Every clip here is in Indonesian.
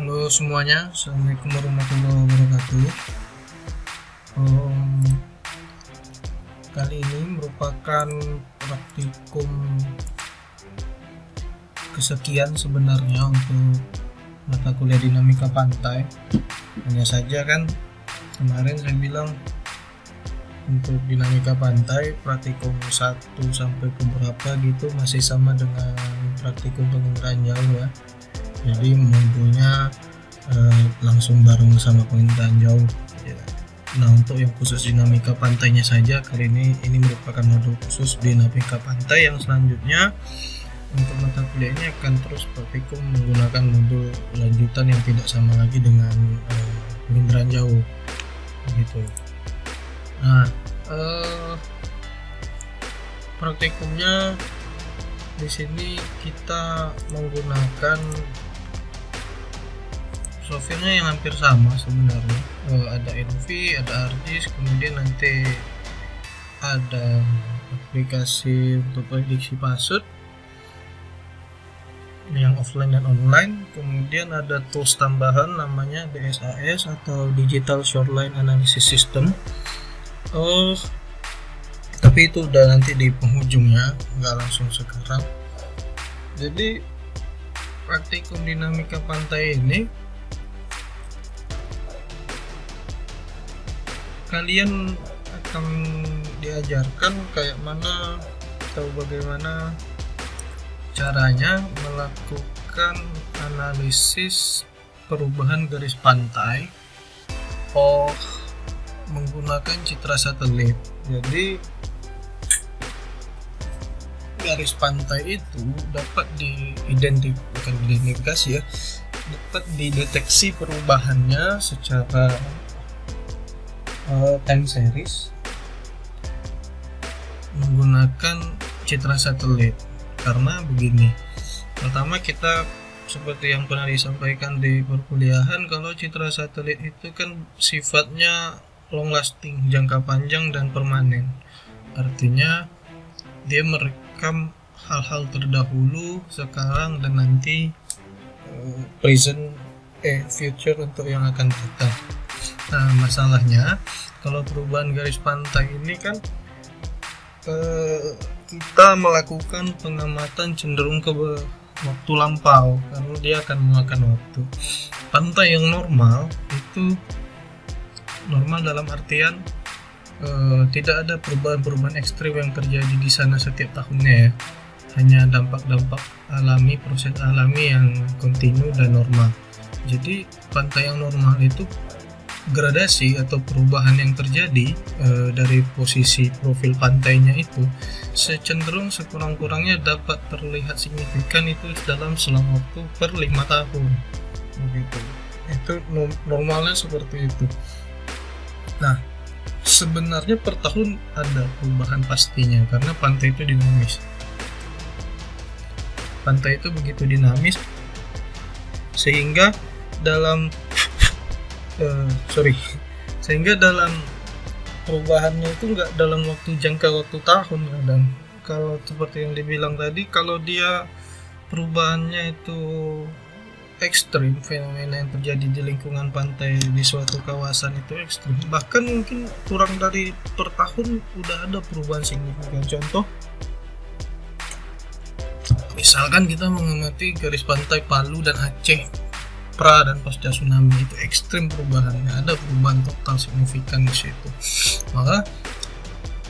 Halo semuanya, Assalamualaikum warahmatullahi wabarakatuh. Kali ini merupakan praktikum kesekian sebenarnya untuk mata kuliah dinamika pantai. Hanya saja kan kemarin saya bilang untuk dinamika pantai praktikum 1 sampai ke berapa gitu masih sama dengan praktikum penginderaan jauh ya. Jadi modulnya langsung bareng sama penginderaan jauh ya. Nah, untuk yang khusus dinamika pantainya saja kali ini merupakan modul khusus dinamika pantai. Yang selanjutnya untuk mata kuliah ini akan terus praktikum menggunakan modul lanjutan yang tidak sama lagi dengan penginderaan jauh gitu. Nah, praktikumnya di sini kita menggunakan softwarenya yang hampir sama sebenarnya. Ada NV, ada ArcGIS, kemudian nanti ada aplikasi untuk prediksi pasut yang offline dan online, kemudian ada tools tambahan namanya DSAS atau Digital Shoreline Analysis System. Tapi itu udah nanti di penghujungnya, nggak langsung sekarang. Jadi praktikum dinamika pantai ini kalian akan diajarkan kayak mana atau bagaimana caranya melakukan analisis perubahan garis pantai menggunakan citra satelit. Jadi garis pantai itu dapat diidentifikasi ya, dapat dideteksi perubahannya secara time series menggunakan citra satelit. Karena begini, pertama kita seperti yang pernah disampaikan di perkuliahan, kalau citra satelit itu kan sifatnya long lasting, jangka panjang dan permanen. Artinya dia merekam hal-hal terdahulu, sekarang dan nanti present future untuk yang akan datang. Nah, masalahnya kalau perubahan garis pantai ini kan kita melakukan pengamatan cenderung ke waktu lampau karena dia akan memakan waktu. Pantai yang normal itu normal dalam artian tidak ada perubahan-perubahan ekstrim yang terjadi di sana setiap tahunnya ya. Hanya dampak-dampak alami, proses alami yang kontinu dan normal. Jadi pantai yang normal itu gradasi atau perubahan yang terjadi dari posisi profil pantainya itu cenderung sekurang-kurangnya dapat terlihat signifikan itu dalam selang waktu per 5 tahun begitu. Itu normalnya seperti itu. Nah, sebenarnya per tahun ada perubahan pastinya karena pantai itu dinamis. Pantai itu begitu dinamis sehingga dalam perubahannya itu nggak dalam jangka waktu tahun kadang. Kalau seperti yang dibilang tadi, kalau dia perubahannya itu ekstrim, fenomena yang terjadi di lingkungan pantai di suatu kawasan itu ekstrim, bahkan mungkin kurang dari per tahun udah ada perubahan signifikan. Contoh, misalkan kita mengamati garis pantai Palu dan Aceh pra dan pasca tsunami, itu ekstrim perubahannya, ada perubahan total signifikan di situ. Maka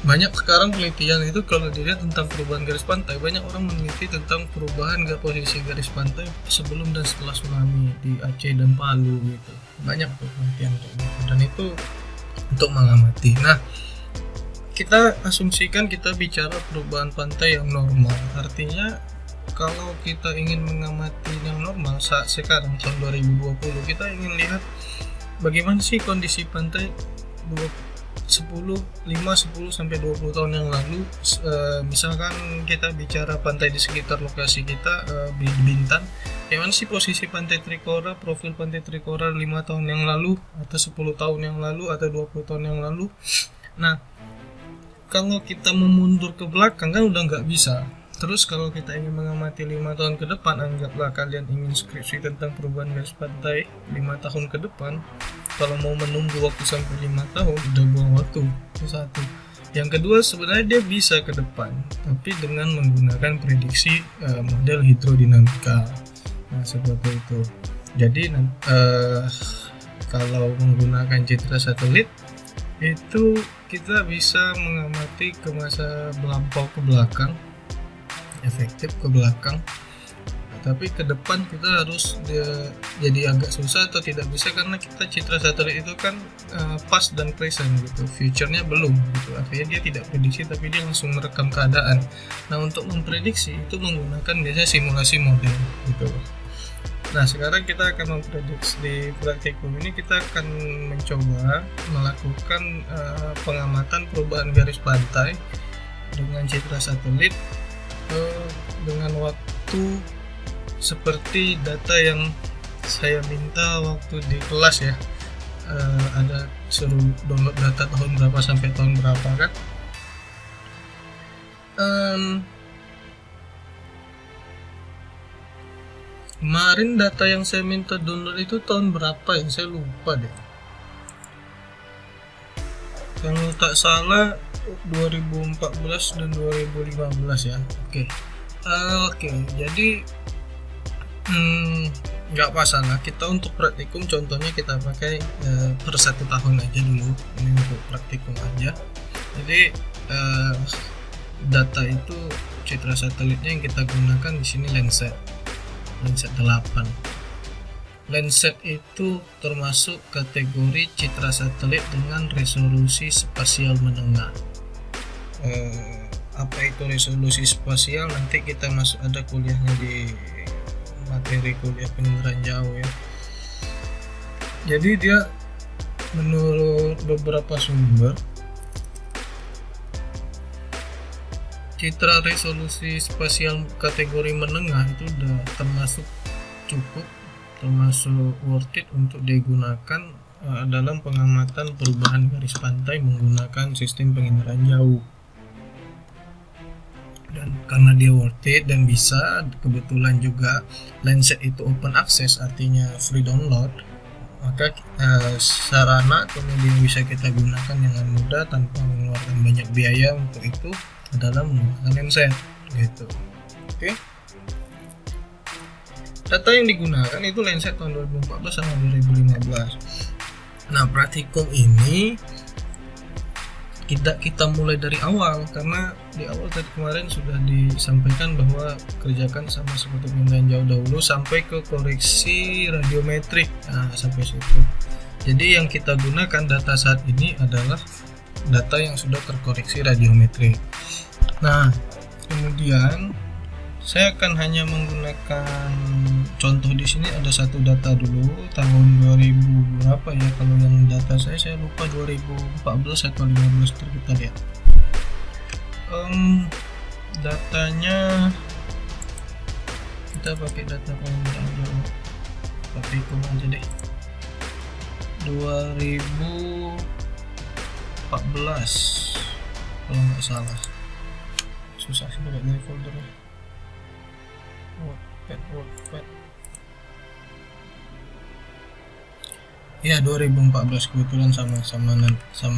banyak sekarang penelitian itu kalau dilihat tentang perubahan garis pantai, banyak orang meneliti tentang perubahan posisi garis pantai sebelum dan setelah tsunami di Aceh dan Palu gitu. Banyak tuh penelitian kayak gitu, dan itu untuk mengamati. Nah, kita asumsikan kita bicara perubahan pantai yang normal, artinya kalau kita ingin mengamati yang normal saat sekarang tahun 2020, kita ingin lihat bagaimana sih kondisi pantai 5, 10 sampai 20 tahun yang lalu. Misalkan kita bicara pantai di sekitar lokasi kita di Bintan, bagaimana sih posisi pantai Trikora, profil pantai Trikora 5 tahun yang lalu atau 10 tahun yang lalu atau 20 tahun yang lalu. Nah, kalau kita memundur ke belakang kan udah nggak bisa. Terus kalau kita ingin mengamati 5 tahun ke depan, anggaplah kalian ingin skripsi tentang perubahan garis pantai 5 tahun ke depan. Kalau mau menunggu waktu sampai 5 tahun, udah buang waktu. Itu satu. Yang kedua, sebenarnya dia bisa ke depan, tapi dengan menggunakan prediksi model hidrodinamika. Nah, seperti itu. Jadi kalau menggunakan citra satelit itu kita bisa mengamati ke masa lampau ke belakang, efektif ke belakang, tapi ke depan kita harus jadi agak susah atau tidak bisa karena kita citra satelit itu kan past dan present gitu, future-nya belum gitu, artinya dia tidak prediksi tapi dia langsung merekam keadaan. Nah, untuk memprediksi itu menggunakan biasanya simulasi model gitu. Nah, sekarang kita akan memprediksi. Di praktikum ini kita akan mencoba melakukan pengamatan perubahan garis pantai dengan citra satelit dengan waktu seperti data yang saya minta waktu di kelas ya. Ada suruh download data tahun berapa sampai tahun berapa kan. Kemarin data yang saya minta download itu tahun berapa ya? Saya lupa deh. Kalau tak salah 2014 dan 2015 ya. Oke. Jadi nggak masalah. Kita untuk praktikum contohnya kita pakai per 1 tahun aja dulu. Ini untuk praktikum aja. Jadi data itu citra satelitnya yang kita gunakan di sini Landsat 8. Landsat itu termasuk kategori citra satelit dengan resolusi spasial menengah. Apa itu resolusi spasial? Nanti kita masuk, ada kuliahnya di materi kuliah penginderaan jauh ya. Jadi dia menurut beberapa sumber, citra resolusi spasial kategori menengah itu udah termasuk cukup, termasuk worth it untuk digunakan dalam pengamatan perubahan garis pantai menggunakan sistem penginderaan jauh. Dan karena dia worth it dan bisa, kebetulan juga Landsat itu open access, artinya free download, maka sarana kemudian bisa kita gunakan dengan mudah tanpa mengeluarkan banyak biaya untuk itu adalah menggunakan Landsat gitu. Oke. Data yang digunakan itu Landsat tahun 2014 sama 2015. Nah, praktikum ini kita mulai dari awal, karena di awal tadi kemarin sudah disampaikan bahwa kerjakan sama seperti penginderaan jauh dahulu sampai ke koreksi radiometrik. Nah, sampai situ. Jadi yang kita gunakan data saat ini adalah data yang sudah terkoreksi radiometrik. Nah, kemudian saya akan hanya menggunakan contoh di sini, ada satu data dulu tahun 2000 berapa ya, kalau yang data saya lupa 2014 atau 15, kita lihat. Datanya kita pakai data penginderaan jauh praktikum aja deh, 2014 kalau nggak salah. Susah sih lihat dari foldernya. Wordpad. Ya, 2014 kebetulan sama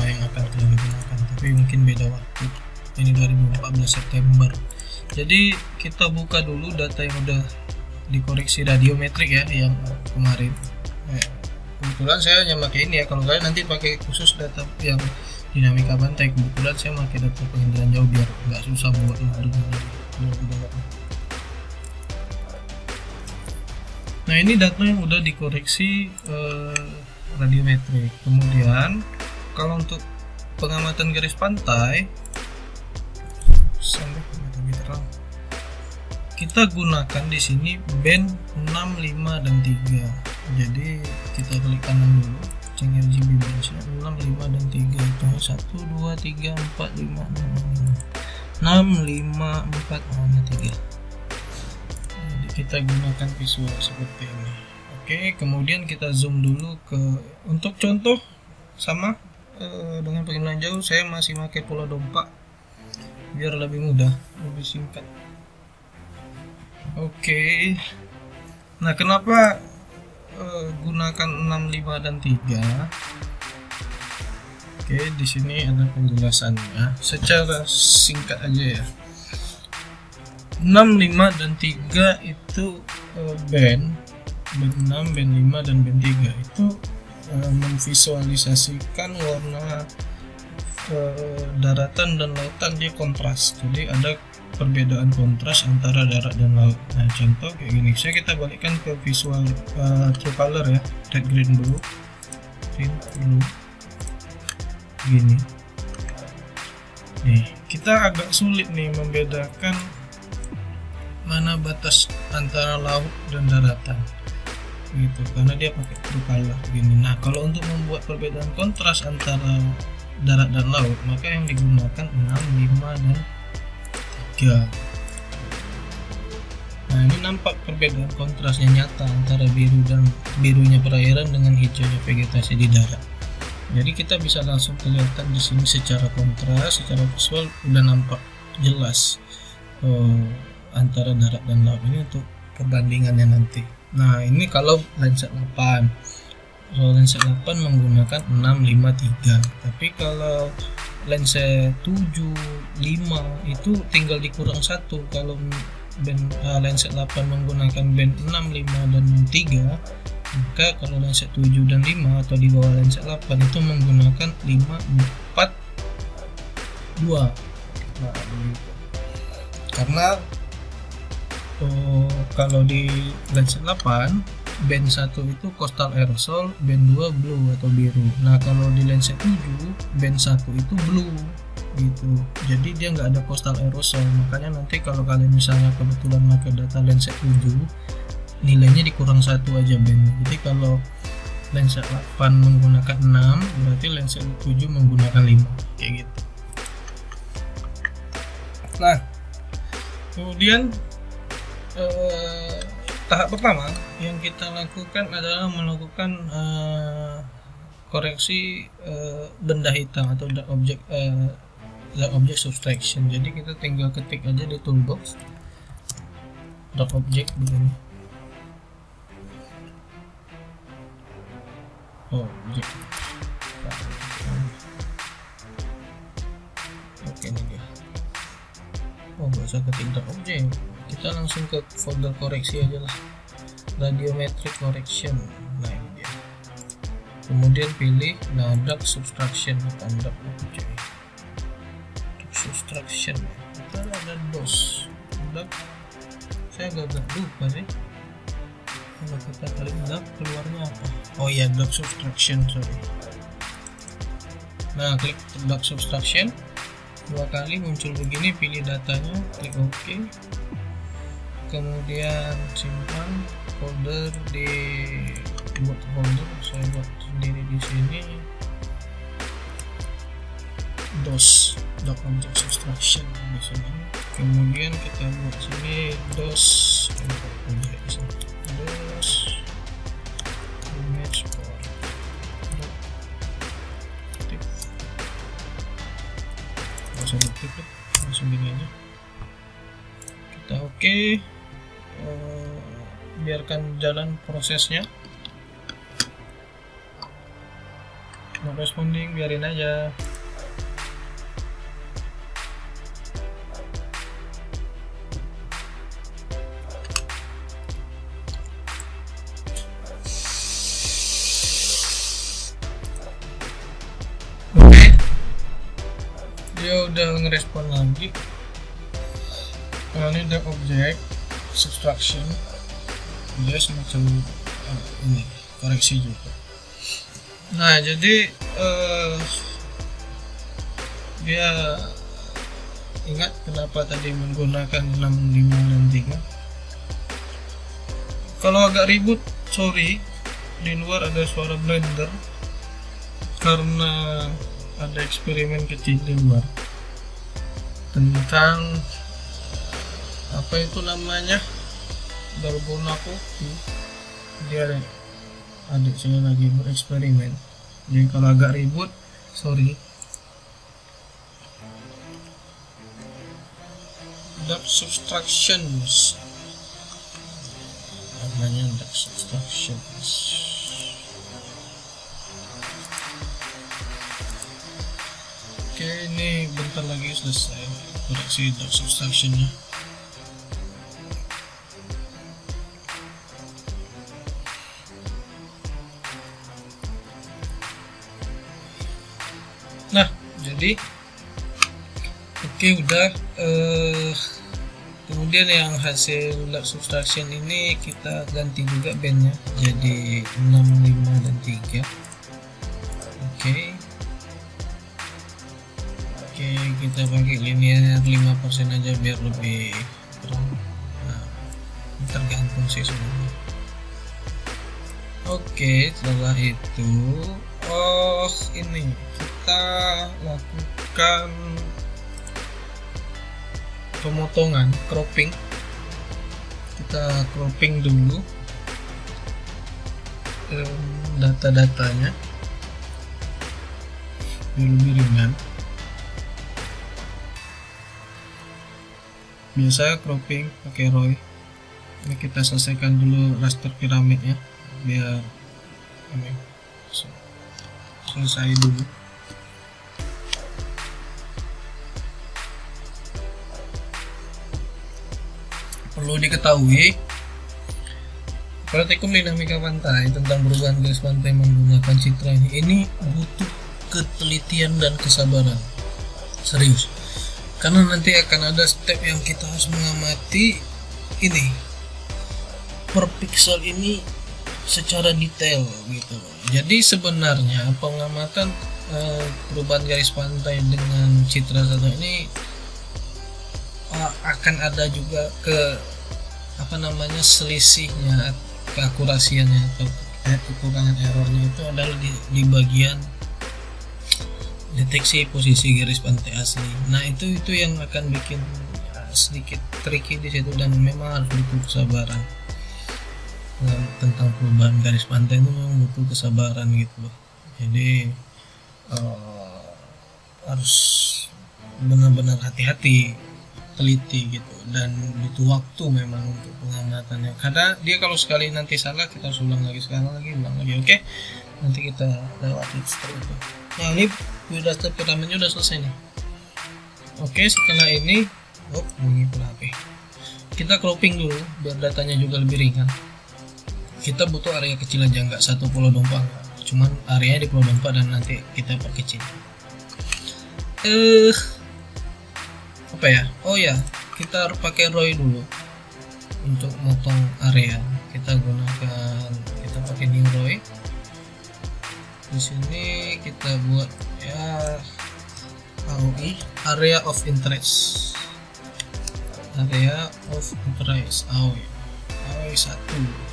yang akan kalian gunakan, tapi mungkin beda waktu. Ini 2014 September. Jadi kita buka dulu data yang udah dikoreksi radiometrik ya, yang kemarin. Kebetulan saya hanya pakai ini ya. Kalau kalian nanti pakai khusus data yang dinamika pantai, kebetulan saya pakai data penginderaan jauh biar nggak susah buat Nah, ini data yang udah dikoreksi radiometrik. Kemudian kalau untuk pengamatan garis pantai sampai lebih terang, kita gunakan di sini band 6, 5 dan 3. Jadi kita klik kanan dulu, cek RGB bandsnya 6, 5 dan 3. Itu 1, 2, 3, 4, 5, 6, 5, 4, 3. Jadi kita gunakan visual seperti ini. Oke, kemudian kita zoom dulu ke, untuk contoh sama dengan penginderaan jauh saya masih pakai pola dompa biar lebih mudah, lebih singkat. Oke. Nah, kenapa gunakan 6, 5 dan 3? Oke, di sini ada penjelasannya secara singkat aja ya. 6, 5 dan 3 itu band 6, band 5 dan band 3 itu memvisualisasikan warna daratan dan lautan dia kontras. Jadi ada perbedaan kontras antara darat dan laut. Nah, contoh kayak gini. Kita balikkan ke visual true color ya, red, green, blue, gini. Nih, kita agak sulit nih membedakan mana batas antara laut dan daratan gitu, karena dia pakai true color gini. Nah, kalau untuk membuat perbedaan kontras antara darat dan laut, maka yang digunakan 6, 5 dan 3. Nah, ini nampak perbedaan kontrasnya nyata antara birunya perairan dengan hijaunya vegetasi di darat. Jadi kita bisa langsung kelihatan di sini secara kontras, secara visual udah nampak jelas antara darat dan laut. Ini untuk perbandingannya nanti. Nah, ini kalau Landsat 8. Kalau Landsat 8 menggunakan 6, 5, 3. Tapi kalau Landsat 7, 5 itu tinggal dikurang 1. Kalau Landsat 8 menggunakan band 6, 5 dan 3, maka kalau Landsat 7 dan 5 atau di bawah Landsat 8 itu menggunakan 5, 4, 2. Nah, karena kalau di Landsat 8 band 1 itu coastal aerosol, band 2 blue atau biru. Nah, kalau di Landsat 7 band 1 itu blue gitu. Jadi dia nggak ada coastal aerosol. Makanya nanti kalau kalian misalnya kebetulan pakai data Landsat 7, nilainya dikurang 1 aja band. Jadi kalau Landsat 8 menggunakan 6, berarti Landsat 7 menggunakan 5 kayak gitu. Nah, kemudian tahap pertama yang kita lakukan adalah melakukan koreksi benda hitam atau dark object subtraction. Jadi kita tinggal ketik aja di toolbox dark object begini. Object. Oke, ini dia. Nggak usah ketik dark object, kita langsung ke folder koreksi aja lah, radiometric correction. Nah, ini dia. Kemudian pilih dark subtraction atau dark object. Subtraction kita ada DOS. Saya agak lupa sih kalau kita klik dark keluarnya apa. Oh iya, dark subtraction, sorry. Nah, klik dark subtraction 2 kali muncul begini, pilih datanya, klik OK, kemudian simpan folder di folder. Saya buat sendiri di sini, DOS dark object subtraction di sini. Kemudian kita buat sini DOS image for langsung gini aja. Kita oke, biarkan jalan prosesnya. Not responding, biarin aja. Dia udah ngerespon lagi. Nah, ini dark object subtraction, dia semacam ini koreksi juga. Nah, jadi dia ingat kenapa tadi menggunakan 6, 5 dan 3. Kalau agak ribut, sorry, di luar ada suara blender karena ada eksperimen kecil di luar tentang apa itu namanya, dalgona kopi. Dia adik saya lagi bereksperimen, jadi kalau agak ribut, sorry. Dark subtractions Subtractions. Oke, ini bentar lagi selesai koreksi dark subtraction-nya. Nah, jadi oke, udah. Kemudian yang hasil dark subtraction ini kita ganti juga bandnya jadi 6, 5, dan 3. Oke, kita pakai linear 5% aja biar lebih terang. Nah, tergantung sih sebenarnya. Oke, setelah itu ini kita lakukan pemotongan, cropping. Kita cropping dulu data-datanya biar lebih ringan. Biasa cropping pakai Roy. Ini kita selesaikan dulu raster piramidnya biar ini selesai dulu. Perlu diketahui, praktikum dinamika pantai tentang perubahan garis pantai menggunakan citra ini butuh ketelitian dan kesabaran. Serius. Karena nanti akan ada step yang kita harus mengamati ini per pixel ini secara detail gitu. Jadi sebenarnya pengamatan perubahan garis pantai dengan citra satu ini akan ada juga selisihnya, keakurasiannya atau kekurangan errornya itu adalah di bagian deteksi posisi garis pantai asli. Nah itu yang akan bikin sedikit tricky di situ, dan memang harus butuh kesabaran. Tentang perubahan garis pantai itu memang butuh kesabaran gitu loh. Jadi harus benar-benar hati-hati, teliti gitu, dan butuh waktu memang untuk pengamatannya. Karena dia kalau sekali nanti salah, kita harus ulang lagi, ulang lagi. Oke, nanti kita lewati setelah itu. Nah ini raster piramidnya udah selesai nih. Oke, setelah ini bunyi HP. Kita cropping dulu biar datanya juga lebih ringan. Kita butuh area kecil aja, nggak satu pulau dompa, cuman areanya di pulau dompa dan nanti kita perkecil. Apa ya? Oh ya, kita pakai Roy dulu untuk motong area. Kita pakai new Roy. Di sini kita buat ya AOI, area of interest, AOI 1,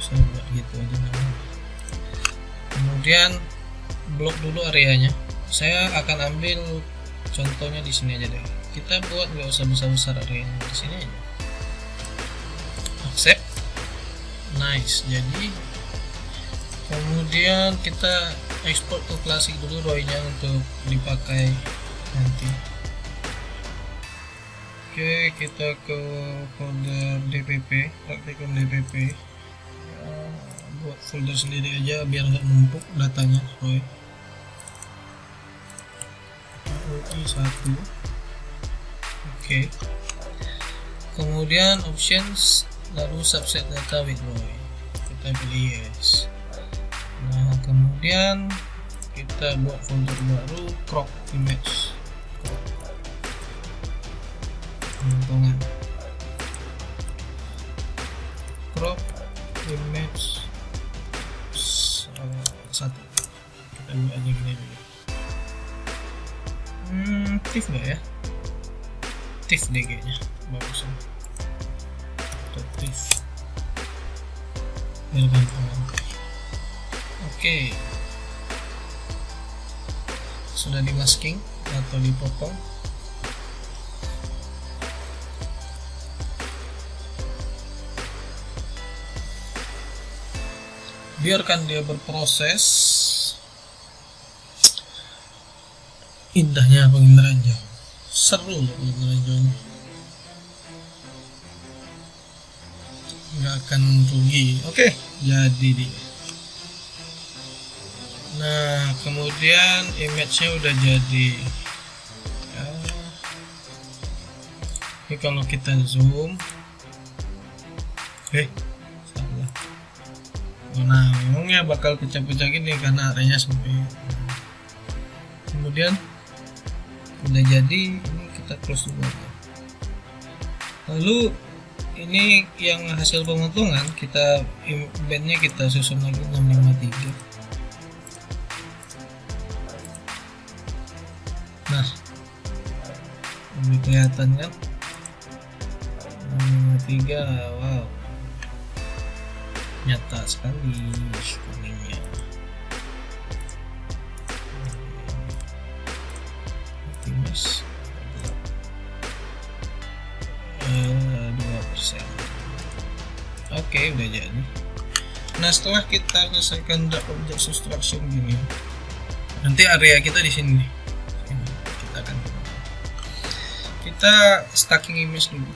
saya buat gitu aja namanya. Kemudian blok dulu areanya. Saya akan ambil contohnya di sini aja deh. Kita buat nggak usah besar-besar areanya, di sini aja. Accept, nice. Jadi kemudian kita export ke klasik dulu Roy-nya untuk dipakai nanti. Oke, kita ke folder DPP, praktikum DPP. Buat folder sendiri aja biar nggak numpuk datanya Roy. AOI 1. Oke. Kemudian options, lalu subset data with Roy. Kita pilih yes. Nah, kemudian kita buat folder baru, crop image, pemotongan, crop image 1. Kita buat aja gini dulu. TIFF nggak ya? TIFF deh kayaknya, bagusan. TIFF. Biar gampang. Oke, sudah di masking atau dipotong. Biarkan dia berproses. Indahnya penginderaan jauh, seru loh penginderaan jauh. nggak akan rugi. Oke, jadi dia. Nah, kemudian image-nya udah jadi. Ini kalau kita zoom, salah. Nah, memangnya bakal pecah-pecah gini karena areanya sempit. Kemudian udah jadi, ini kita close dulu. Lalu ini yang hasil pemotongan, kita bandnya kita susun lagi 653. Nah, lebih kelihatan kan? 653, wow, nyata sekali kuningnya. Optimis 2%. Oke, udah jadi. Nah, setelah kita selesaikan drag object subtraction gini, nanti area kita di sini. Kita stacking image dulu.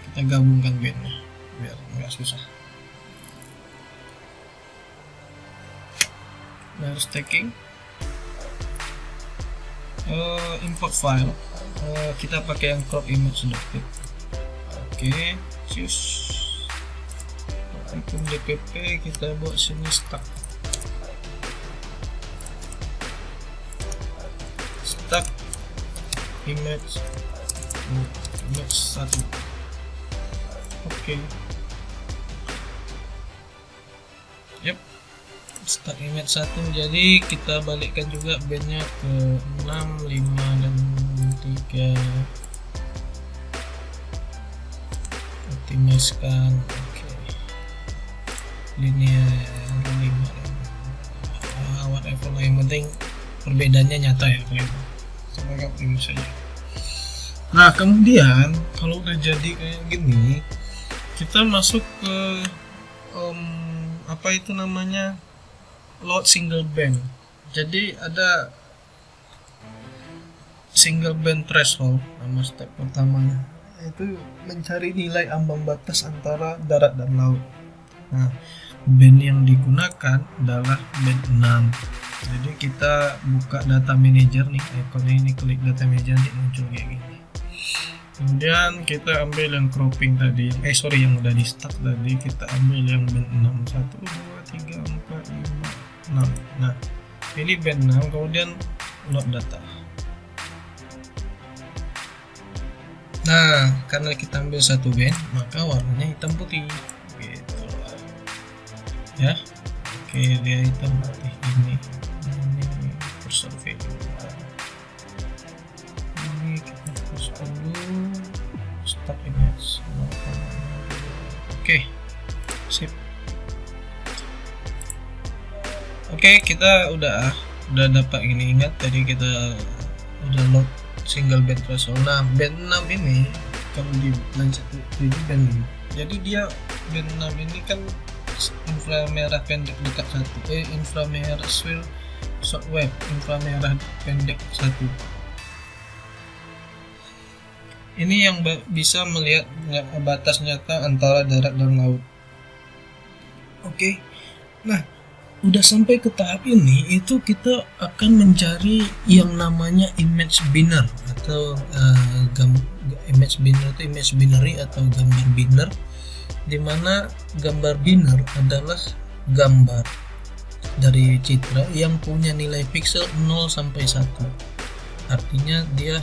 Kita gabungkan bandnya biar nggak susah. Lalu stacking, import file, kita pakai yang crop image dpp. Oke, akun dpp kita buat sini stack image 1. Oke. Yep, stack image 1. Jadi kita balikkan juga bandnya ke 6, 5 dan 3. Optimiskan. Oke. Linear 5. Whatever lah, yang penting perbedaannya nyata ya kalian. Coba optimis saja. Nah, kemudian kalau udah jadi kayak gini, kita masuk ke apa itu namanya, load single band. Jadi ada single band threshold. Nama step pertamanya itu mencari nilai ambang batas antara darat dan laut. Nah, band yang digunakan adalah band 6. Jadi kita buka data manager nih, ikonnya ini, klik data manager nanti muncul kayak gini. Kemudian kita ambil yang cropping tadi, yang udah di stack tadi, kita ambil yang band 6, 1, 2, 3, 4, 5, 6. Nah, pilih band 6, kemudian load data. Nah, karena kita ambil satu band, maka warnanya hitam putih gitu ya. Oke, dia hitam putih ini cursor value. Ini kita hapus dulu, stack image. Oke, sip. Oke, kita udah dapat ini. Ingat tadi kita udah load single band threshold. Nah, band 6 ini kalau di Lancet 7 band 5. Jadi dia band 6 ini kan inframerah pendek dekat 1, inframerah short wave, inframerah pendek 1. Ini yang bisa melihat batas nyata antara darat dan laut. Oke. Nah, udah sampai ke tahap ini, itu kita akan mencari yang namanya image binner atau image binner itu image binary atau gambar binner, dimana gambar binner adalah gambar dari citra yang punya nilai pixel 0 sampai 1. Artinya dia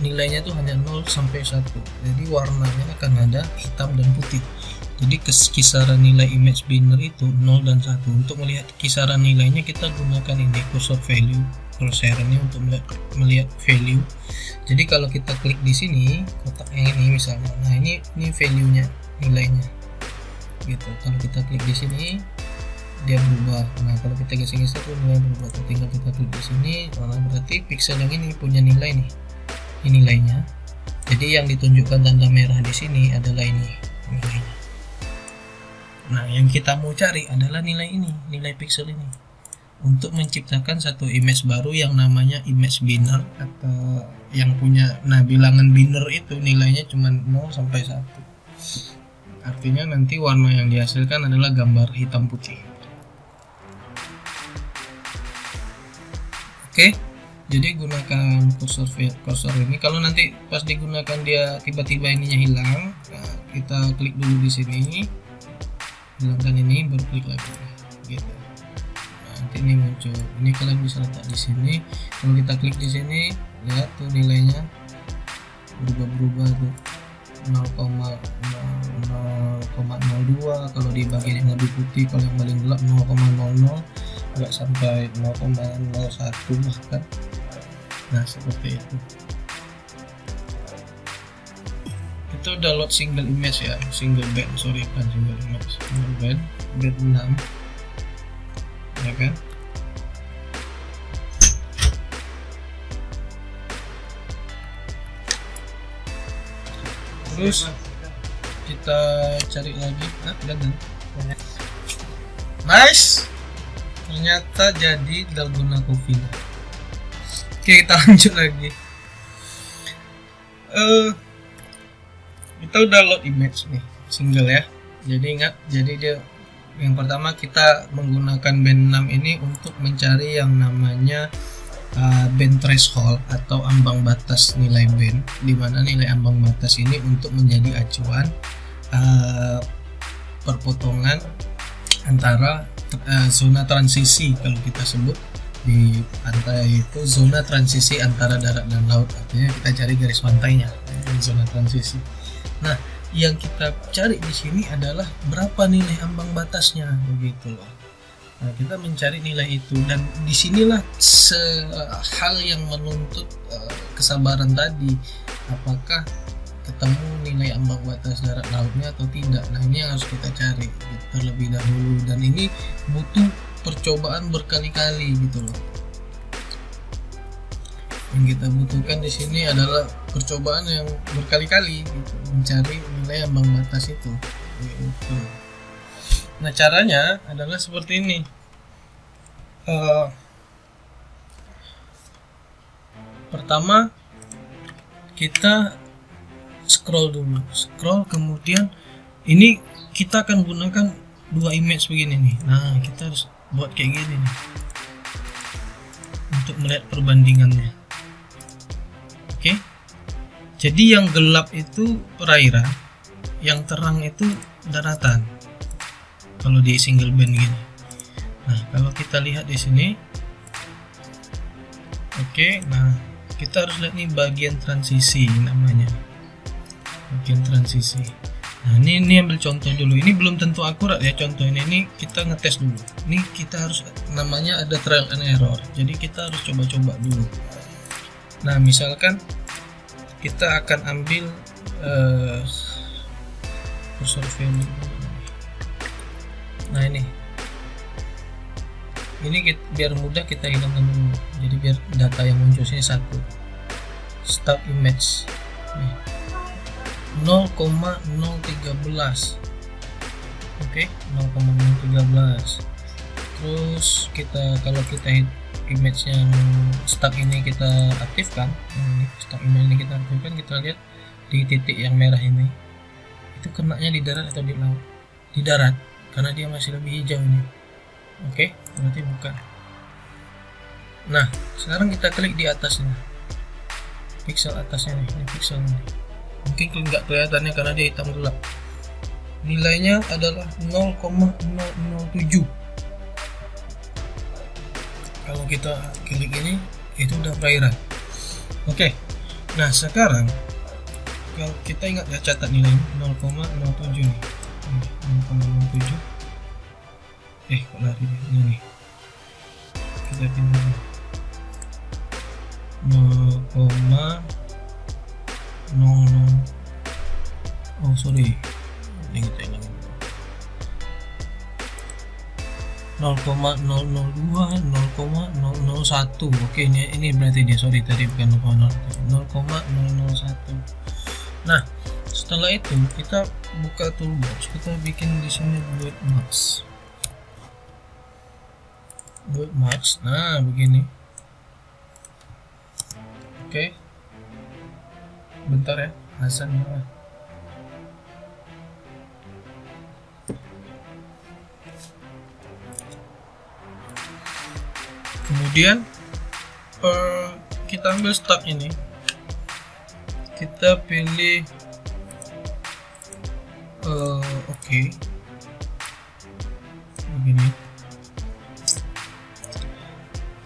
nilainya tuh hanya 0 sampai 1. Jadi warnanya akan ada hitam dan putih. Jadi kisaran nilai image binner itu 0 dan 1. Untuk melihat kisaran nilainya kita gunakan ini cursor value, crosshair-nya untuk melihat value. Jadi kalau kita klik di sini kotak yang ini misalnya, nah ini value-nya, nilainya gitu. Kalau kita klik di sini dia berubah. Nah, kalau kita geser-geser tuh nilai berubah. Tinggal kita klik di sini, nah berarti pixel yang ini punya nilai nih. Ini nilainya. Jadi yang ditunjukkan tanda merah di sini adalah ini nilainya. Nah, yang kita mau cari adalah nilai ini, nilai pixel ini. untuk menciptakan satu image baru yang namanya image binner atau yang punya, nah bilangan binner itu nilainya cuma 0 sampai 1. Artinya nanti warna yang dihasilkan adalah gambar hitam putih. Oke, jadi gunakan cursor ini. Kalau nanti pas digunakan dia tiba-tiba ininya hilang, nah, kita klik dulu di sini, hilangkan ini, baru klik lagi, gitu. Nanti ini muncul. Ini kalian bisa letak di sini. Kalau kita klik di sini, lihat tuh nilainya berubah tuh 0,02. Kalau di bagian yang lebih putih, kalau yang paling gelap 0,00, agak sampai 0,01 bahkan. Nah seperti itu. Kita udah load single image ya, single band, sorry kan single image, single band 6 ya kan. Terus kita cari lagi, nice, ternyata jadi dalgona coffee. Oke, kita lanjut lagi. Kita udah load image nih, single ya. Jadi ingat, jadi dia yang pertama kita menggunakan band 6 ini untuk mencari yang namanya band threshold atau ambang batas nilai band, dimana nilai ambang batas ini untuk menjadi acuan perpotongan antara zona transisi. Kalau kita sebut di pantai itu zona transisi antara darat dan laut, artinya kita cari garis pantainya, zona transisi. Nah, yang kita cari di sini adalah berapa nilai ambang batasnya, begitu loh. Nah, kita mencari nilai itu, dan disinilah hal yang menuntut kesabaran tadi, apakah ketemu nilai ambang batas darat lautnya atau tidak. Nah, ini yang harus kita cari terlebih dahulu, dan ini butuh percobaan berkali-kali gitu loh. Yang kita butuhkan di sini adalah percobaan yang berkali-kali gitu, mencari nilai ambang batas itu gitu. Nah, caranya adalah seperti ini. Pertama kita scroll dulu, kemudian ini kita akan gunakan 2 image begini nih. Nah, kita harus buat kayak gini nih untuk melihat perbandingannya. Oke, jadi yang gelap itu perairan, yang terang itu daratan kalau di single band gini. Nah, kalau kita lihat di sini, oke, nah kita harus lihat nih bagian transisi namanya, bagian transisi. Nah, ini ambil contoh dulu. Ini belum tentu akurat ya contohnya. Ini kita ngetes dulu. Ini kita harus, namanya ada trial and error. Jadi kita harus coba-coba dulu. Nah, misalkan kita akan ambil cursor value. Nah, ini biar mudah kita hilangkan dulu. Jadi biar data yang muncul sini satu. Start image. Nih. 0,013. Oke, 0,013. Terus kalau kita hit image yang stack ini kita aktifkan, stack image ini kita aktifkan, kita lihat di titik yang merah ini itu kenanya di darat atau di laut? Di darat, karena dia masih lebih hijau ini. Oke, berarti bukan. Nah, sekarang kita klik di atasnya, pixel atasnya nih, ini pixel ini. Mungkin nggak kelihatannya karena dia hitam gelap. Nilainya adalah 0,007. Kalau kita klik ini, itu udah perairan. Oke, nah sekarang kalau kita ingat ya, catat nilai 0,07 nih, 0,07. Kok lari ini nih, kita pindah 0,00. Oh sorry, ini kita hilangin 0,002, 0,001. Oke, ini berarti dia, sorry tadi bukan 0,001. Nah, setelah itu kita buka toolbox, kita bikin di sini build mask. bookmarks. Nah begini. Oke, bentar ya, Hasan nyala. Kemudian kita ambil start ini, kita pilih oke. Begini,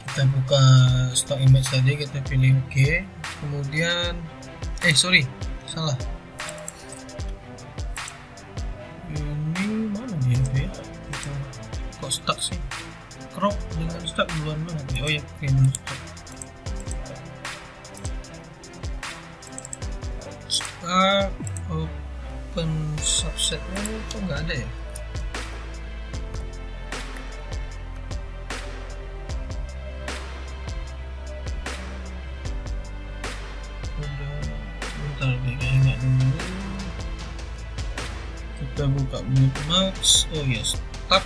kita buka stock image tadi, kita pilih oke. Kemudian salah, ini mana dia ya? Kok stuck sih? Crop dengan stuck duluan banget. Oh ya, oke, belum stuck. Open subsetnya kok nggak ada ya? Bentar deh, kayaknya dulu. Kita buka bookmarks. Oh ya, start.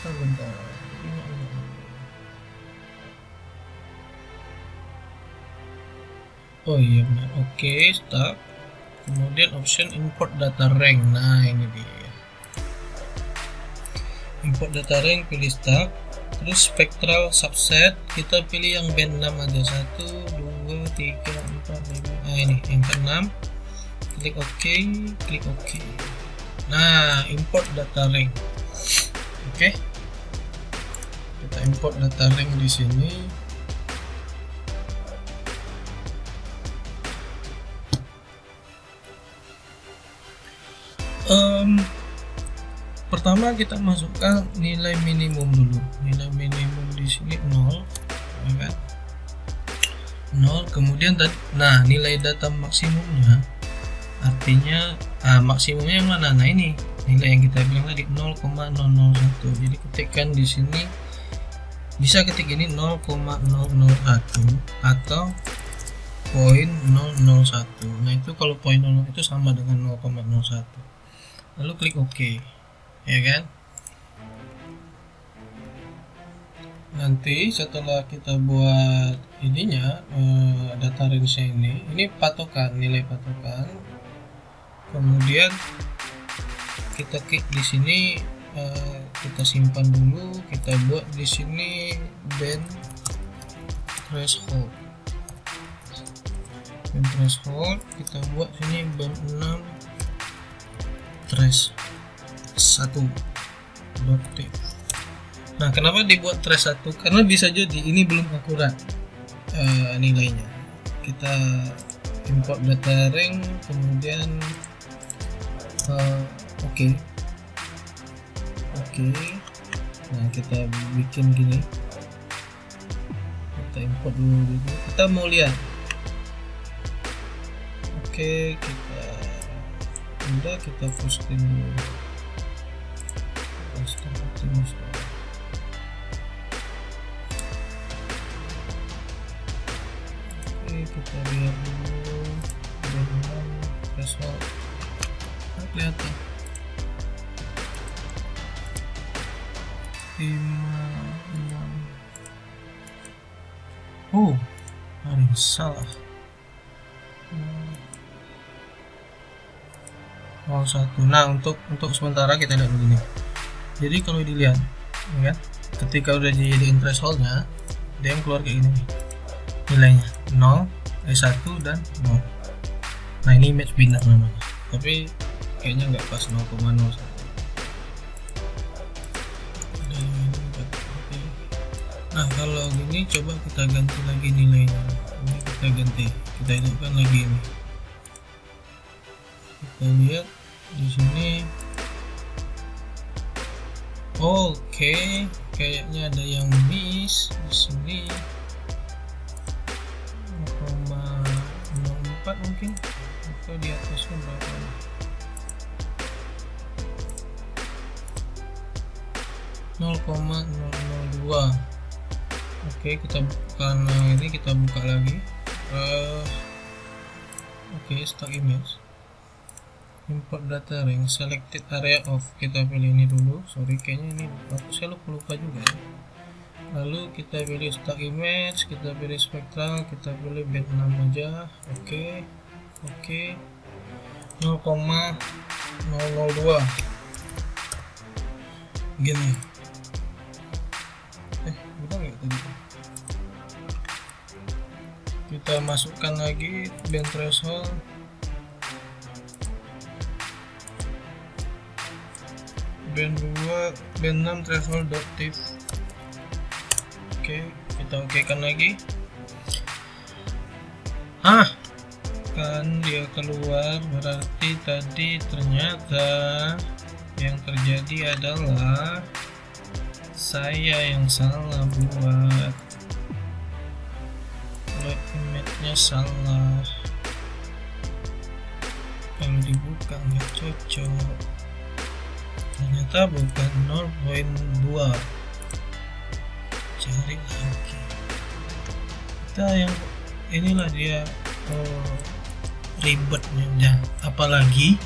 Bentar. Oh iya benar. Oke, start. Kemudian option import data rank. Nah ini dia. Import data rank, pilih start. Terus spectral subset, kita pilih yang band 6 aja. 1, 2, 3, 4, 5. Nah ini yang ke-6. Klik OK, klik OK. Nah, import data rank. Oke. Kita import data rank di sini. Pertama kita masukkan nilai minimum dulu. Nilai minimum di sini 0, ya kan? 0. Kemudian nah nilai data maksimumnya, artinya maksimumnya yang mana? Nah ini nilai yang kita bilang tadi 0,001. Jadi ketikkan di sini, bisa ketik ini 0,001 atau 0,001. Nah itu kalau 0,00 itu sama dengan 0,01. Lalu klik OK, ya kan? Nanti setelah kita buat ininya, data range ini patokan, nilai patokan. Kemudian kita klik di sini, kita simpan dulu. Kita buat di sini band threshold. Band threshold kita buat sini band 6 trace 1 .t. Nah kenapa dibuat trace 1? Karena bisa jadi ini belum akurat nilainya. Kita import data rank, kemudian oke. Nah kita bikin gini, kita import dulu gitu. Kita mau lihat. Oke, kita full screen dulu. Oke, kita lihat dulu dengan threshold. Kelihatan 5, 6. Oh, ada yang salah. 01. Nah untuk sementara kita lihat begini. Jadi kalau dilihat, ya kan, ketika udah dijadiin thresholdnya, dia yang keluar kayak gini nih, nilainya 0, 1 dan 0. Nah ini match binar namanya, tapi kayaknya nggak pas 0,01. Nah kalau gini coba kita ganti lagi nilainya. Ini kita ganti, kita hidupkan lagi ini. Kita lihat di sini. Oke, kayaknya ada yang miss di sini. 0,04 mungkin, atau di atasnya berapa? 0,002. Oke, kita karena ini kita buka lagi. Oke, stock image. import data range, selected area of, kita pilih ini dulu. Sorry, kayaknya ini aku saya lupa juga ya. Lalu kita pilih stock image, kita pilih spektral, kita pilih band 6 aja. Oke. 0,002 gini. Udah nggak tadi? Kita masukkan lagi band threshold. Band 2, band 6 threshold adaptive. Oke, kita okekan lagi. Kan dia keluar, berarti tadi ternyata yang terjadi adalah saya yang salah buat load image-nya salah. Kalau dibuka nggak cocok, ternyata bukan 0.2. Cari lagi. Kita yang inilah dia ribetnya. Apalagi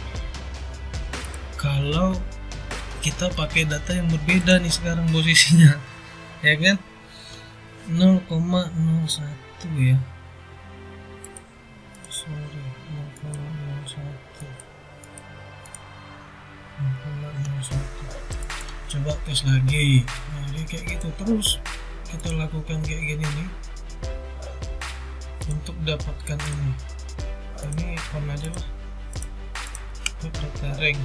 kalau kita pakai data yang berbeda nih sekarang posisinya, ya kan? 0,01 ya. Sorry, 0,01. Coba tes lagi. Nah, dia kayak gitu terus kita lakukan kayak gini nih untuk dapatkan ini on aja lah. Data rank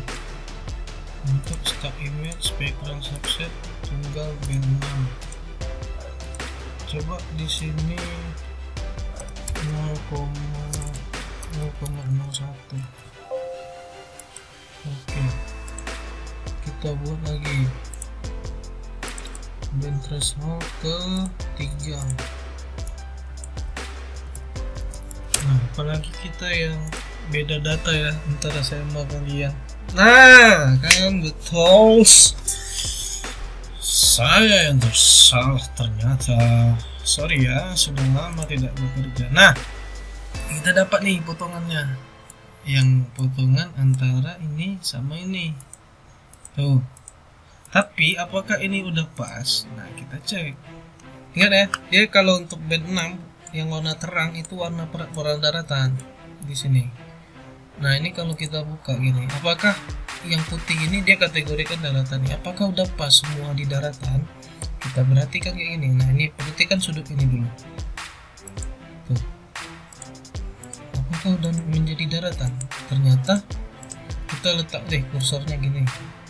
untuk stock image spectral subset tunggal band 6. Coba di sini 0,01. Oke, kita buat lagi band threshold ke 3. Nah, apalagi kita yang beda data ya antara saya sama kalian. Nah, kan betul, saya yang tersalah ternyata. Sorry ya, sudah lama tidak bekerja. Nah, kita dapat nih potongannya, yang potongan antara ini sama ini tuh. Tapi apakah ini udah pas? Nah, kita cek. Ingat ya, dia kalau untuk band 6 yang warna terang itu warna daratan di sini. Nah, ini kalau kita buka gini, apakah yang putih ini dia kategorikan daratan? Apakah udah pas semua di daratan? Kita perhatikan kayak gini. Nah, ini perhatikan sudut ini dulu. Tuh. Apakah udah menjadi daratan? Ternyata kita letak deh kursornya gini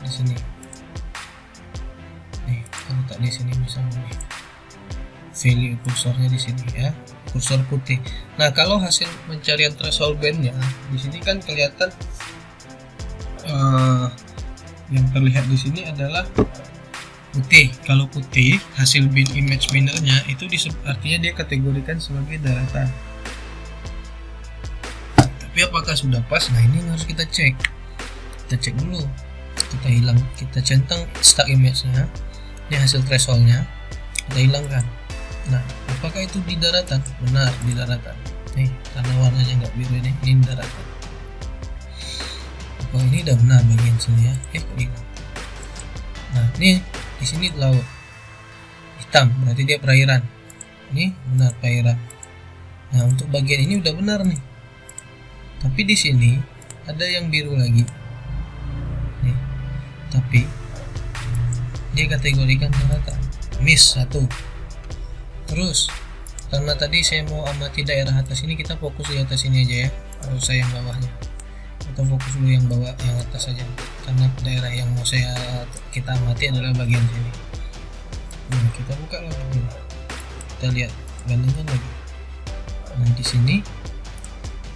di sini. Nih, kita letak di sini misalnya nih. Value kursornya di sini ya, kursor putih. Nah, kalau hasil pencarian threshold bandnya di sini kan kelihatan, yang terlihat di sini adalah putih. Kalau putih, hasil bin image binnernya itu artinya dia kategorikan sebagai daratan. Tapi apakah sudah pas? Nah, ini harus kita cek. Kita cek dulu. Kita hilang, kita centang stock image-nya, ini hasil thresholdnya, kita hilangkan. Nah, apakah itu di daratan? Benar, di daratan. Nih, karena warnanya nggak biru ini daratan. Oh, ini udah benar bagian sini ya. Kok hilang? Nah, ini di sini laut hitam, berarti dia perairan. Ini benar perairan. Nah, untuk bagian ini udah benar nih. Tapi di sini ada yang biru lagi. Nih, tapi dia kategorikan daratan. Miss 1. Terus karena tadi saya mau amati daerah atas ini, kita fokus di atas ini aja ya, kalau saya yang bawahnya. Kita fokus dulu yang bawah, yang atas saja, karena daerah yang mau kita amati adalah bagian sini. Nah, kita buka lagi, kita lihat bandingkan lagi. Nah, di sini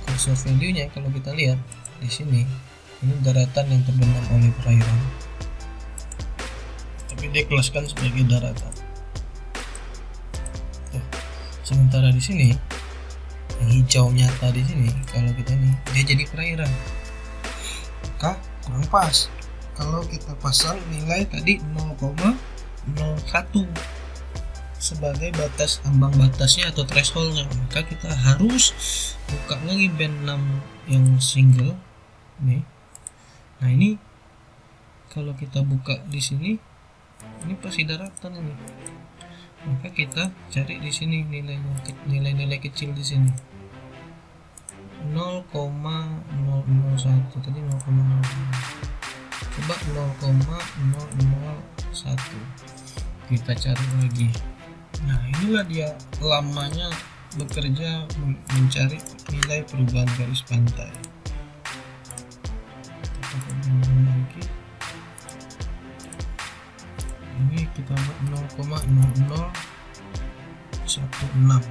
kursor value-nya kalau kita lihat di sini, ini daratan yang terbenam oleh perairan, tapi dia kelaskan sebagai daratan. Sementara di sini yang hijau nyata di sini, kalau kita nih dia jadi perairan, maka kurang pas. Kalau kita pasang nilai tadi 0,01 sebagai batas ambang batasnya atau thresholdnya, maka kita harus buka lagi band 6 yang single nih, Nah ini kalau kita buka di sini, ini pasti daratan ini. Maka kita cari di sini nilai-nilai kecil di sini. 0,001 tadi 0,0. Coba 0,001. Kita cari lagi. Nah, inilah dia lamanya bekerja mencari nilai perubahan garis pantai. Ini kita buat 0,0016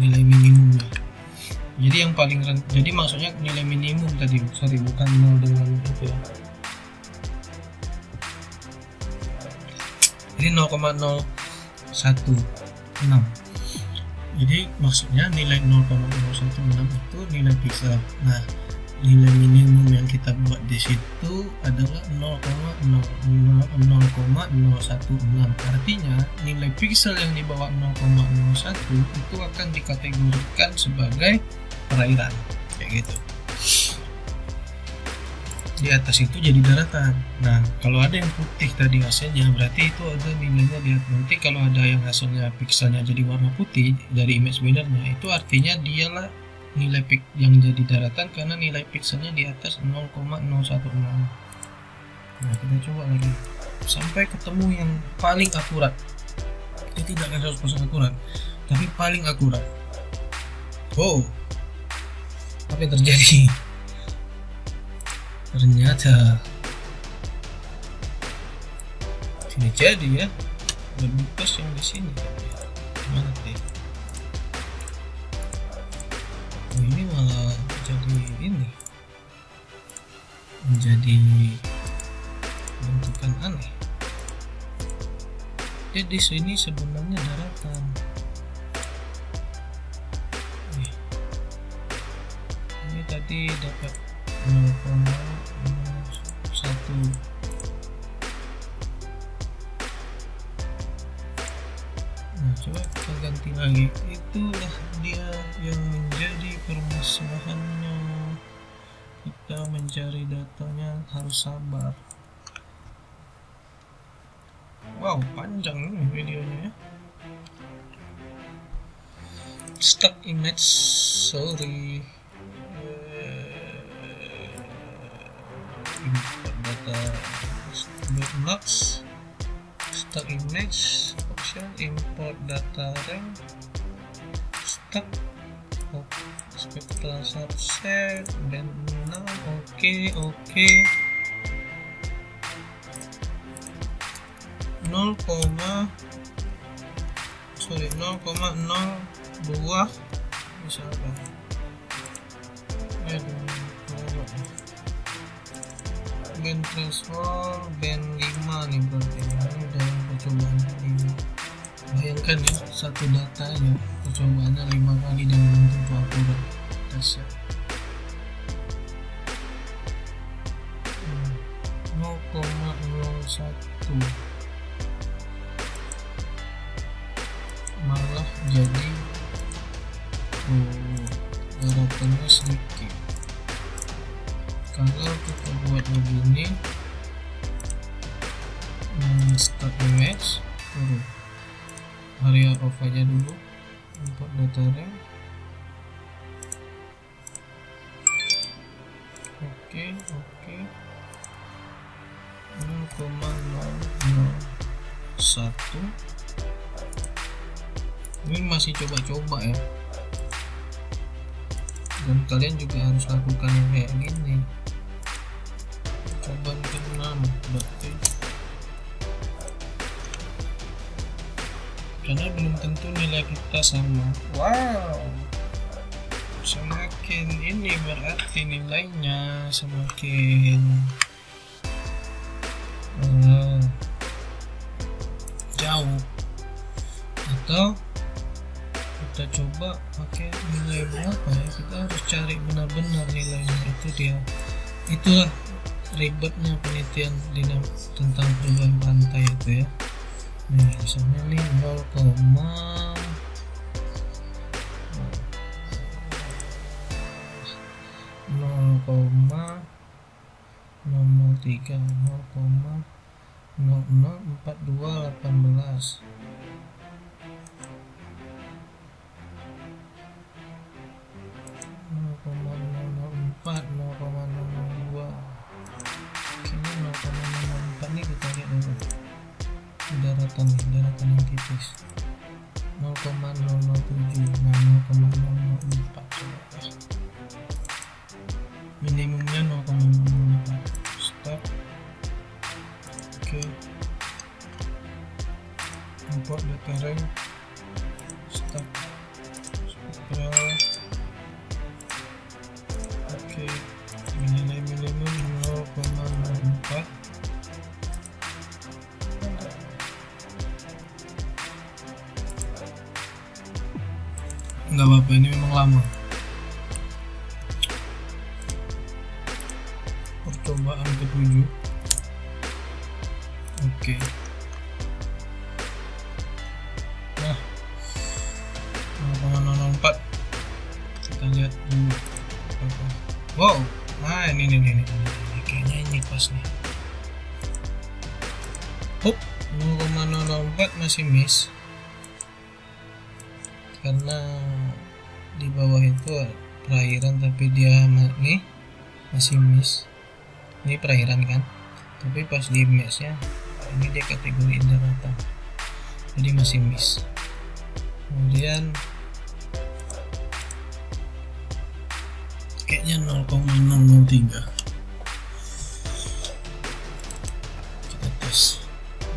nilai minimumnya. Jadi yang paling jadi maksudnya nilai minimum tadi, sorry, bukan 0 dengan itu ya. Ini 0,016. Jadi maksudnya nilai 0,016 itu nilai piksel. Nah, nilai minimum yang kita buat di situ adalah 0,016. Artinya nilai piksel yang di bawah 0,01 itu akan dikategorikan sebagai perairan, kayak gitu. Di atas itu jadi daratan. Nah, kalau ada yang putih tadi hasilnya, berarti itu ada nilainya di atas. Nanti kalau ada yang hasilnya pikselnya jadi warna putih dari image bannernya, itu artinya dialah nilai yang jadi daratan karena nilai pikselnya di atas 0,016. Nah, kita coba lagi sampai ketemu yang paling akurat. Ini tidak akan 100% akurat, tapi paling akurat. Wow, apa yang terjadi? Ternyata tidak jadi ya, lebih pas yang di sini. Gimana tadi? Oh, ini malah jadi ini, menjadi bentukan aneh. Jadi di sini sebenarnya daratan. Ini tadi dapat 0,01. Nah, coba kita ganti lagi. Itulah dia yang menjadi permasalahannya. Kita mencari datanya harus sabar. Wow, panjang nih videonya ya. Stuck image, sorry. Import data bookmarks, stuck image option, import data rank, stuck spectral subset, band now, oke. 0,02 misalkan. Band threshold band 5 nih berarti. Ini dalam percobaan ini. Bayangkan ya, satu datanya percobaannya 5 kali dan belum tentu akurat. Tes ya. 0,01 malah jadi daratannya sedikit. Kalau kita buat begini, start image, area off aja dulu, import data rank. Oke. 0,001. Ini masih coba-coba ya, dan kalian juga harus lakukan yang kayak gini. Coba ke-6 berarti, karena belum tentu nilai kita sama. Wow, semakin ini berarti nilainya semakin jauh. Atau kita coba pakai nilai berapa ya, kita harus cari benar-benar nilainya. Itu dia, itulah ribetnya penelitian tentang perubahan pantai itu ya. Nah, misalnya nih 0,0,001 003 0,004218 0,004 0,002. Kayaknya 0,004 nih, kita lihat dulu daratan yang tipis. 0,007. Nah, 0,004 coba. Minimumnya 0,004. Stop. Oke. Import data RAM. Stop. Spiral. Oke. Nilai minimum 0,04. Nggak apa-apa, ini memang lama. Percobaan ke-7. Oke. Nah, 0,004 kita lihat dulu. Wow, nah ini kayaknya ini pas nih. Hop, 0,004 masih miss karena di bawah itu perairan, tapi dia nih masih miss. Ini perairan kan, tapi pas di matchnya ini dia kategori daratan, jadi masih miss. Kemudian kayaknya 0,003 kita tes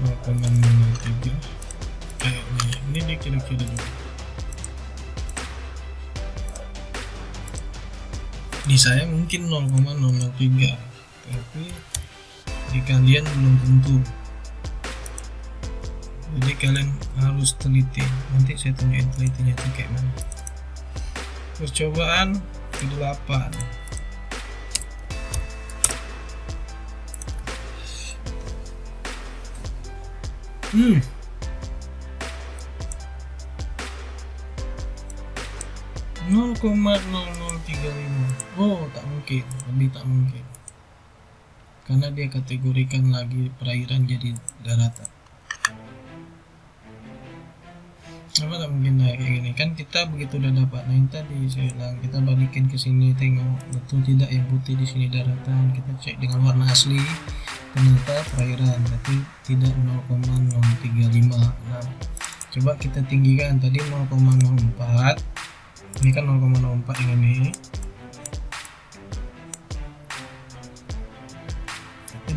0,003 kayaknya ini dia kira-kira juga. Di saya mungkin 0,003, tapi di kalian belum tentu. Jadi kalian harus teliti. Nanti saya tunjukin telitinya itu kayak mana. Percobaan ke-8. Hmm. 0,0035. Oh, tak mungkin, lebih tak mungkin. Karena dia kategorikan lagi perairan jadi daratan. Apa tak mungkin kayak gini? Kan kita begitu udah dapat. Nah, ini tadi saya bilang kita balikin ke sini, tengok betul tidak yang putih di sini daratan. Kita cek dengan warna asli, ternyata perairan, tapi tidak 0,035. Nah, coba kita tinggikan tadi 0,04. Ini kan 0,04 yang ini.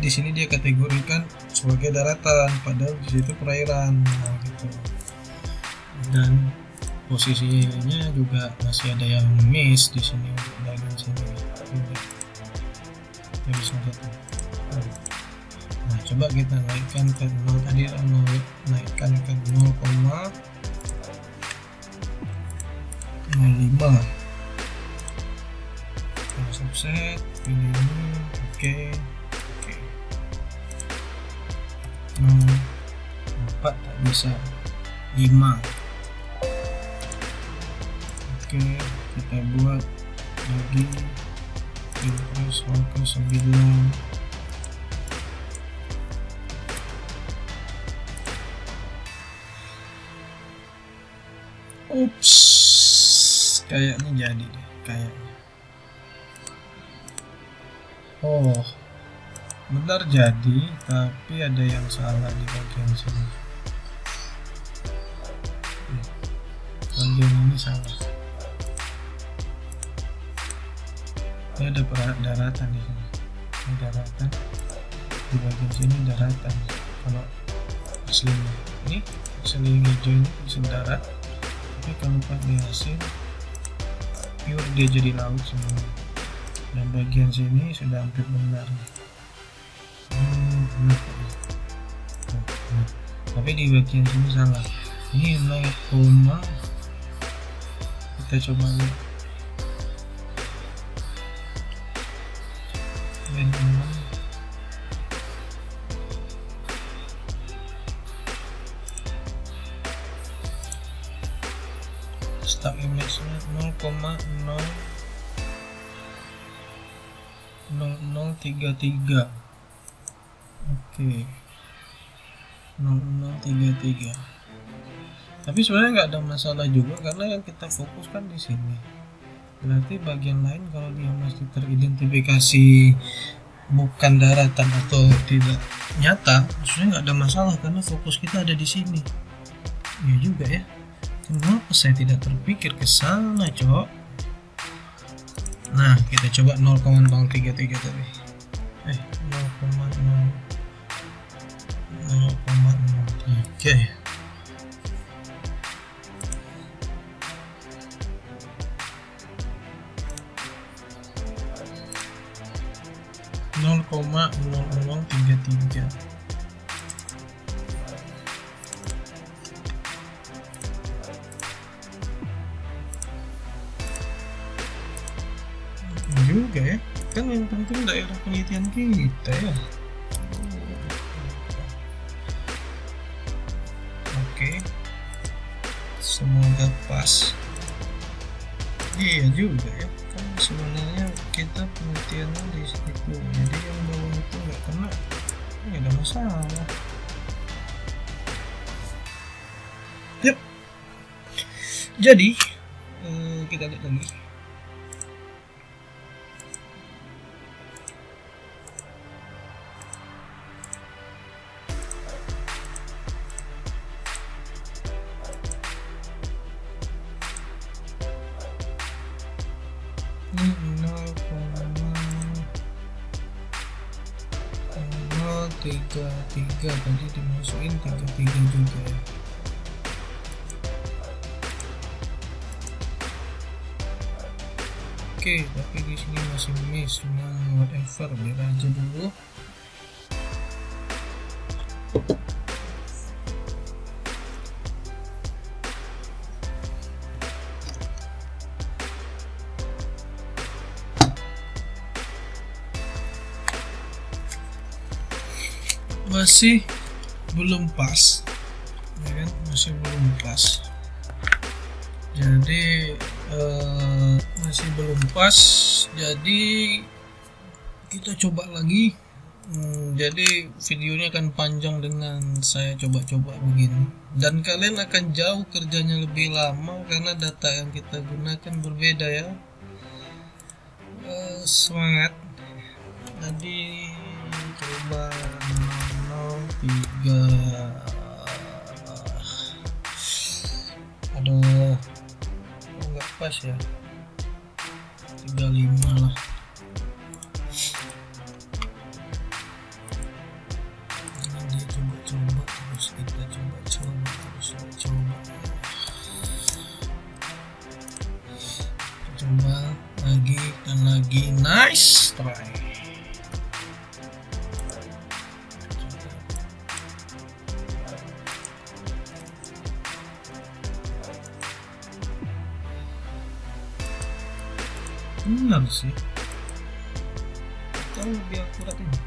Di sini dia kategorikan sebagai daratan, padahal di situ perairan. Nah, gitu. Dan posisinya juga masih ada yang miss di sini untuk bagian sini. Ya bisa satu. Nah, coba kita naikkan ke 0 tadi, naikkan ke 0,05. Kita subset, pilih ini, oke. 4 tak bisa, 5. Oke, kita buat lagi terus ke 9. Ups, kayaknya jadi deh, kayaknya. Oh, benar jadi, tapi ada yang salah di bagian sini. Bagian ini salah. Ini ada daratan di sini. Ini daratan. Di bagian sini daratan. Kalau aslinya, ini asli hijau ini bisa darat. Tapi kalau pas di hasil pure dia jadi laut semua. Dan bagian sini sudah hampir benar. Tapi di bagian sini salah. Ini 0, kita coba lihat. Stock image nya 0,0 0033. Oke, 0033. Tapi sebenarnya nggak ada masalah juga karena yang kita fokuskan di sini. Berarti bagian lain kalau dia masih teridentifikasi bukan daratan atau tidak nyata, maksudnya nggak ada masalah karena fokus kita ada di sini. Ya juga ya. Kenapa saya tidak terpikir ke sana, cok? Nah, kita coba 0,033 tadi. 0,003. 0,0033. Juga ya, kan yang penting daerah penelitian kita ya. Oke, semoga pas. Iya juga ya, kan sebenarnya kita penelitiannya di situ, jadi yang bawah itu nggak kena, nggak ada masalah. Yep. Jadi kita lihat lagi. Ini 0,033 tadi dimasukin 33 juga ya. Oke, tapi di sini masih miss, cuma whatever, biar aja dulu. Masih belum pas, ya kan? Masih belum pas. Jadi masih belum pas. Jadi kita coba lagi. Jadi videonya akan panjang dengan saya coba-coba begini. Dan kalian akan jauh kerjanya lebih lama karena data yang kita gunakan berbeda ya. Semangat. Jadi coba 03. Aduh, nggak pas ya. 35 lah. Dia coba-coba terus kita coba-coba terus coba. Coba lagi dan lagi. Nice try. Benar sih, jauh lebih akurat ini.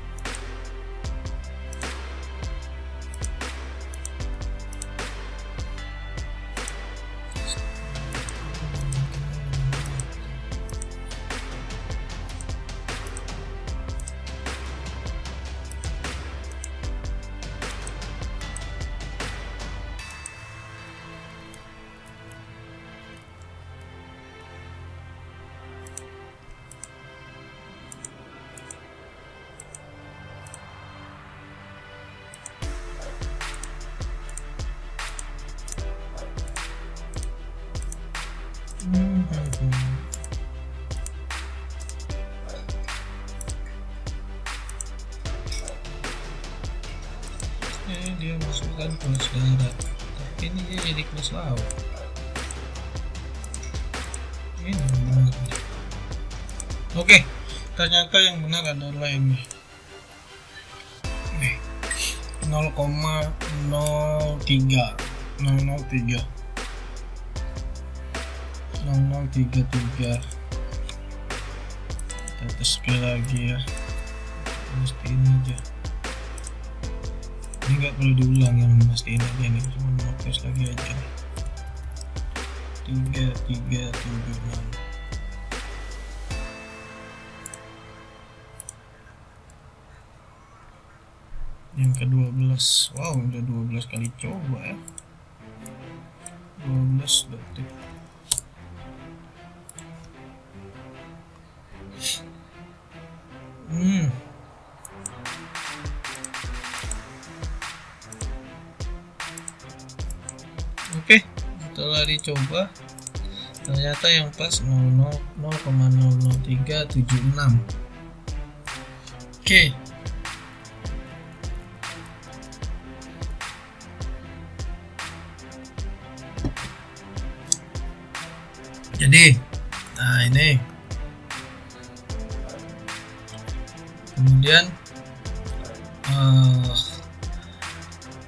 Dia masukkan kelas darat, tapi ini dia jadi kelas laut. Ini benar. Oke, ternyata yang benar adalah ini 0,033 0033. Kita tes sekali lagi ya, mesti ini aja. Ini nggak perlu diulang, yang mesti ini aja nih, cuma mau tes lagi aja. 3376. yang ke-12. Wow, udah 12 kali coba ya. 12 detik. Oke, setelah dicoba ternyata yang pas 0,00376. Oke. Jadi, nah ini. Kemudian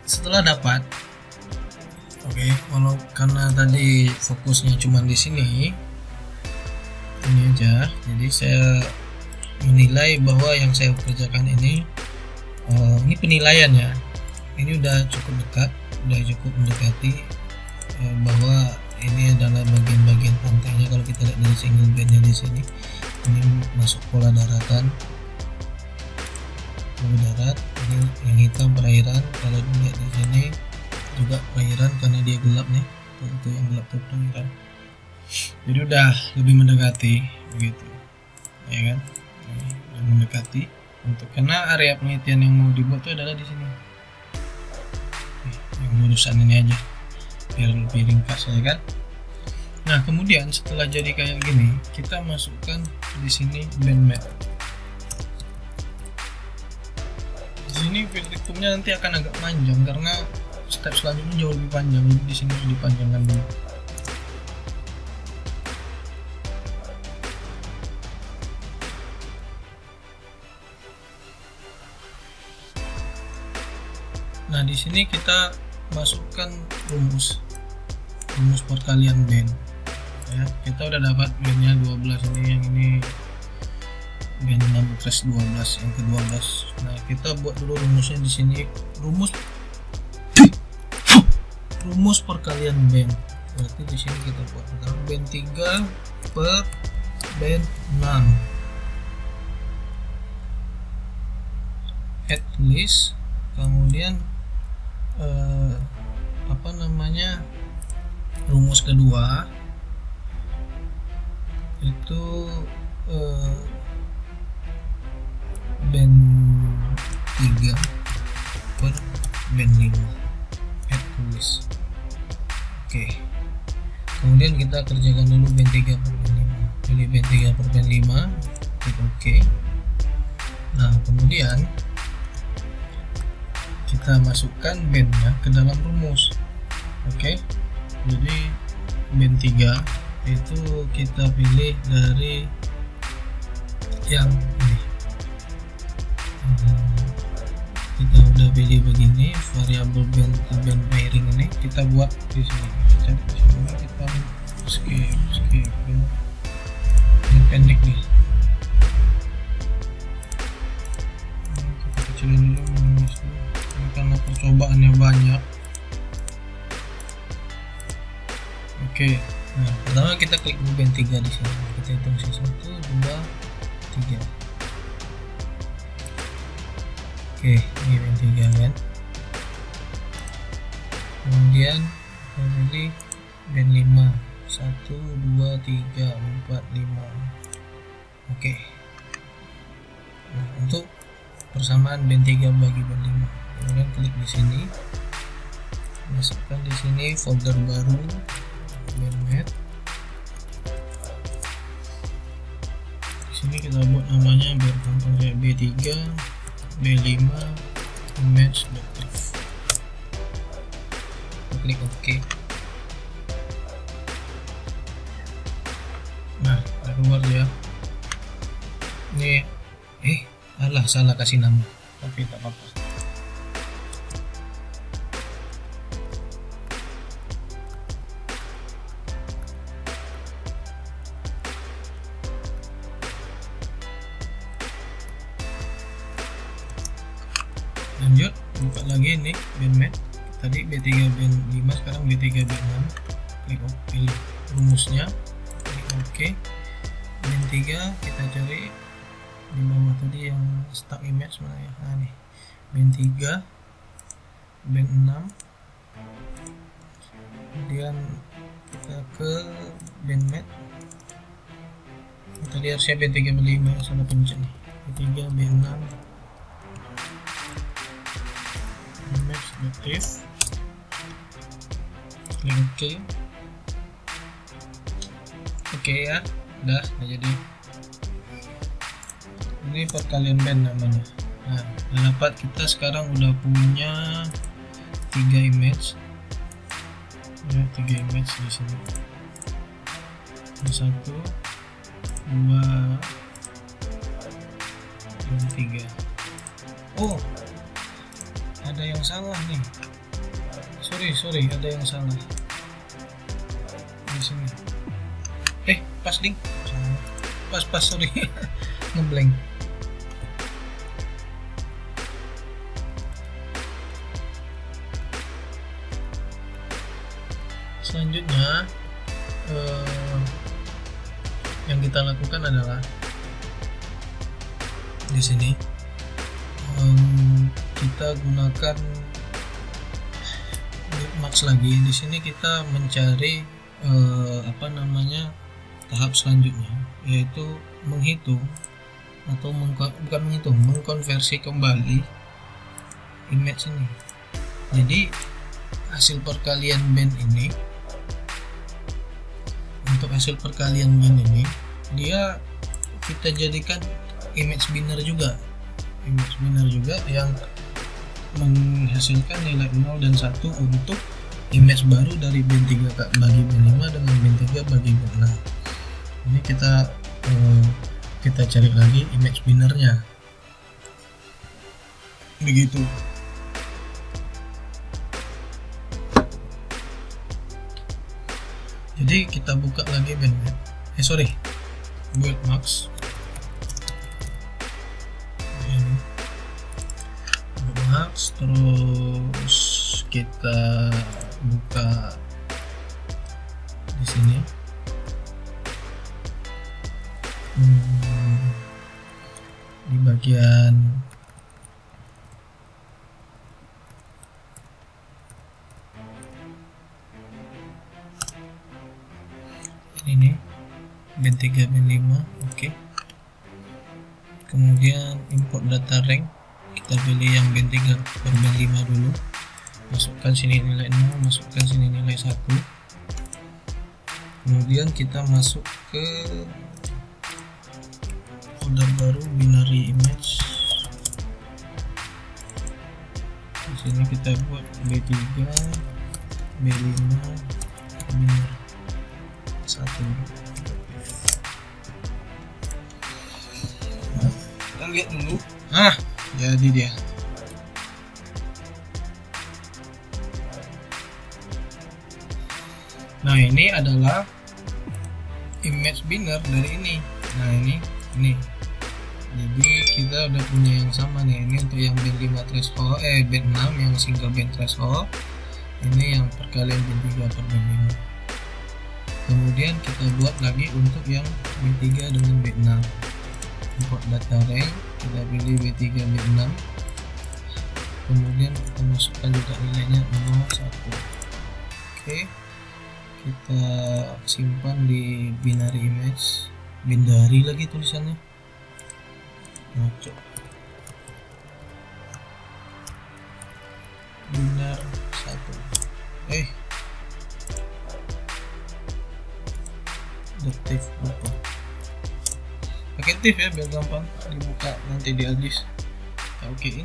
setelah dapat, oke, kalau karena tadi fokusnya cuma di sini, ini aja. Jadi saya menilai bahwa yang saya kerjakan ini penilaian ya. Ini udah cukup dekat, udah cukup mendekati bahwa ini adalah bagian-bagian pantainya. Kalau kita lihat dari single bandnya di sini, ini masuk pola daratan, pola darat. Ini yang hitam perairan. Kalau dilihat di sini juga perairan karena dia gelap nih, itu yang gelap itu perairan. Jadi udah lebih mendekati begitu, ya kan? Udah mendekati untuk karena area penelitian yang mau dibuat itu adalah di sini. Yang urusan ini aja biar lebih ringkas, ya kan? Nah, kemudian setelah jadi kayak gini, kita masukkan di sini band map. Di sini filtrumnya nanti akan agak panjang karena step selanjutnya jauh lebih panjang. Jadi di sini harus dipanjangkan dulu. Nah, di sini kita masukkan rumus perkalian band ya. Kita udah dapat bandnya 12, ini yang ini band 6 trash 12 yang ke-12. Nah, kita buat dulu rumusnya di sini, rumus perkalian band. Berarti di sini kita buat pertama band 3 per band 6 at least, kemudian rumus kedua itu band 3 per band 5 at least. Oke. Kemudian kita kerjakan dulu band 3 per band 5. Pilih band 3 per band 5, klik OK. Nah, kemudian kita masukkan bandnya ke dalam rumus. Oke. Jadi band 3 itu kita pilih dari yang ini. Kita udah pilih begini, variabel band ke band pairing ini kita buat di sini. Kita skip ini pendek nih. Kita kecilin dulu ini karena percobaannya banyak. Oke. Nah, pertama kita klik dulu band 3 di sini. Kita hitung sih 1, 2, 3. Oke, ini band 3 kan. Kemudian kita pilih band 5. 1, 2, 3, 4, 5. Oke. Nah, untuk persamaan band 3 bagi band 5. Kemudian klik di sini. Masukkan di sini folder baru band map. Di sini kita buat namanya biar gampang kayak B3, B5, image.tf. Klik OK. Nah, keluar ya. Ini alah salah kasih nama, tapi tak apa-apa. Lanjut, buka lagi ini bandmap. Tadi B3 band 5, sekarang B3 band 6. Klik OK, pilih rumusnya, klik OK. Band 3 kita cari di bawah tadi yang stock image mana ya. Nah nih, band 3, band 6, kemudian kita ke band mat. Kita lihat saya band 3 band 5 salah pencet nih. Band 3 band 6 mat selektif, klik oke ya, udah jadi. Ini perkalian band namanya. Nah, dapat kita sekarang udah punya 3 image ya, 3 image di sini. 1, 2, dan 3. Oh, ada yang salah nih. Sorry, ada yang salah di sini. Pas ding. Pas sorry. Ngeblank. Selanjutnya yang kita lakukan adalah di sini kita gunakan Bitmax lagi. Di sini kita mencari tahap selanjutnya, yaitu menghitung atau mengkonversi kembali image ini. Jadi hasil perkalian band ini, untuk hasil perkalian band ini dia kita jadikan image binner juga yang menghasilkan nilai 0 dan 1 untuk image baru dari band 3 bagi band 5 dengan band 3 bagi band 6. Ini kita cari lagi image binnernya, begitu. Jadi kita buka lagi Bitmax. Terus kita buka di sini. Di bagian ini band 3 band 5, oke. Kemudian import data rank, kita pilih yang band 3 per band 5 dulu, masukkan sini nilai 0, masukkan sini nilai 1. Kemudian kita masuk ke folder baru binary image. Di sini kita buat B3 B5 binary 1. Kita lihat dulu. Jadi dia. Nah, ini adalah image binner dari ini. Nah, ini. Jadi kita udah punya yang sama nih. Ini untuk yang band 5 threshold, band 6 yang single band threshold. Ini yang perkalian band 3 per band 5. Kemudian kita buat lagi untuk yang band 3 dengan band 6. Import data rank, kita pilih B3 B6. Kemudian kita masukkan juga nilainya 0, 1. Oke. Kita simpan di binary image. Binary lagi tulisannya. Ngaco. Binar 1. Detif apa? Pakai tif ya biar gampang dibuka nanti di addis. Oke.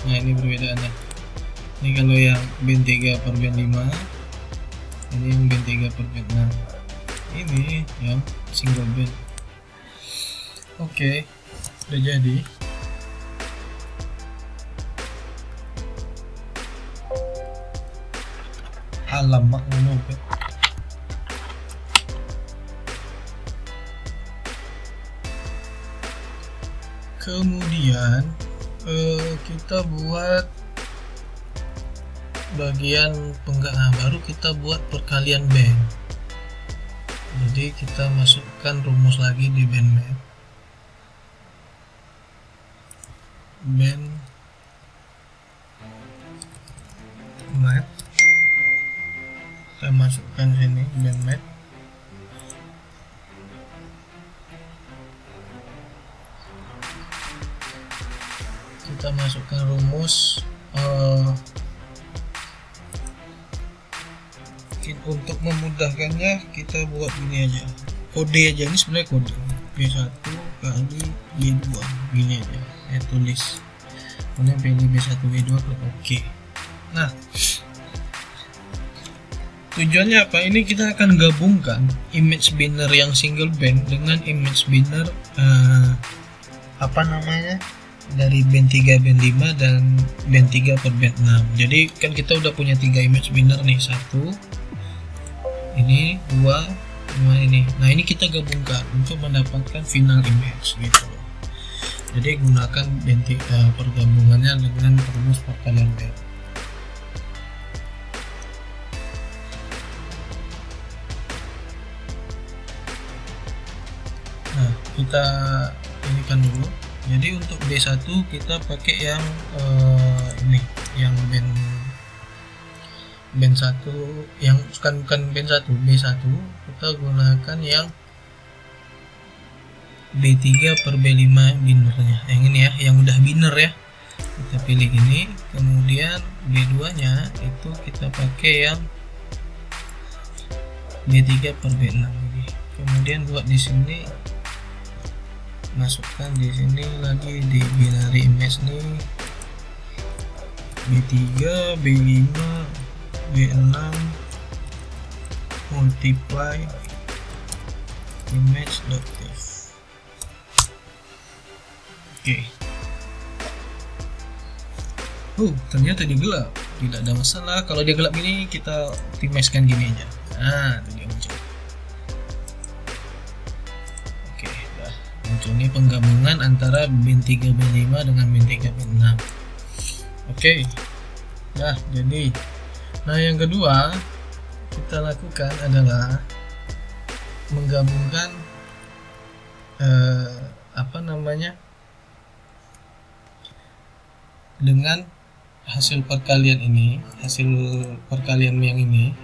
Nah, ini perbedaannya. Ini kalau yang band 3 per band 5, ini yang band 3 per band 6. Ini yang single band. Oke, udah jadi. Alamak ngono. Kemudian kita buat bagian baru kita buat perkalian band. Jadi kita masukkan rumus lagi di band map. band mat, kita masukkan sini band mat. Kita masukkan rumus. Untuk memudahkannya kita buat gini aja, kode aja, ini sebenarnya kode B1 kali B2 gini aja, tulis, kemudian pilih B1 B2, klik OK. Nah, tujuannya apa? Ini kita akan gabungkan image binner yang single band dengan image binner dari band 3, band 5 dan band 3 per band 6. Jadi kan kita udah punya 3 image binner nih, 1 ini, 2, 5 ini. Nah, ini kita gabungkan untuk mendapatkan final image gitu. Jadi gunakan pergabungannya dengan rumus perkalian band. Nah, kita ini kan dulu. Jadi untuk B1 kita pakai yang ini, yang band 1, yang bukan band 1, B1 kita gunakan yang B3 per B5 binernya, yang ini ya, yang udah biner ya, kita pilih ini. Kemudian B2 nya itu kita pakai yang B3 per B6 ini. Kemudian buat di sini, masukkan di sini lagi di binary image nih, B3 B5 B6 multiply image.div. Oke. Ternyata dia gelap. Tidak ada masalah kalau dia gelap ini, kita optimize-kan gini aja. Nah, itu dia muncul. Oke, udah muncul nih penggabungan antara band 3 band 5 dengan band 3 band 6. Oke. Nah, jadi yang kedua kita lakukan adalah menggabungkan dengan hasil perkalian ini, hasil perkalian yang ini,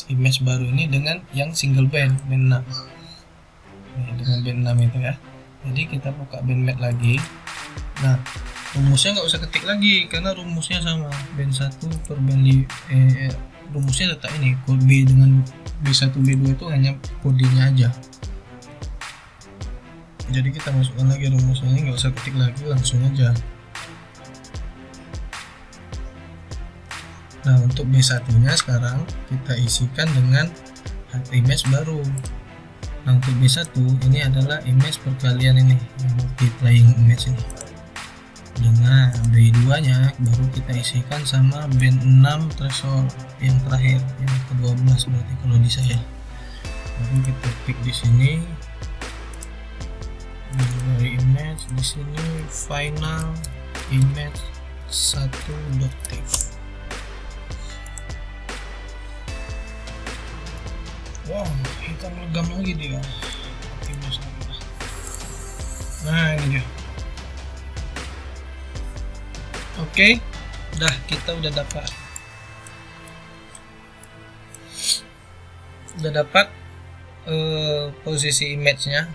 image baru ini dengan yang single band 6. Dengan band 6 itu ya. Jadi kita buka band mat lagi. Nah, rumusnya nggak usah ketik lagi karena rumusnya sama, band 1 per band rumusnya letak ini, kode B dengan B1 B2 itu hanya kodenya aja. Jadi kita masukkan lagi rumusnya, nggak usah ketik lagi, langsung aja. Nah, untuk B1 nya sekarang kita isikan dengan image baru. Nah, untuk B1 ini adalah image perkalian ini, multiplying image ini. Dengan B2 nya baru kita isikan sama band 6 threshold yang terakhir, yang ke-12 berarti kalau di saya. Lalu kita klik di sini dari image, di sini final image 1.div. Wow, hitam legam lagi dia. Nah, ini dia. Oke, kita udah dapat posisi image-nya,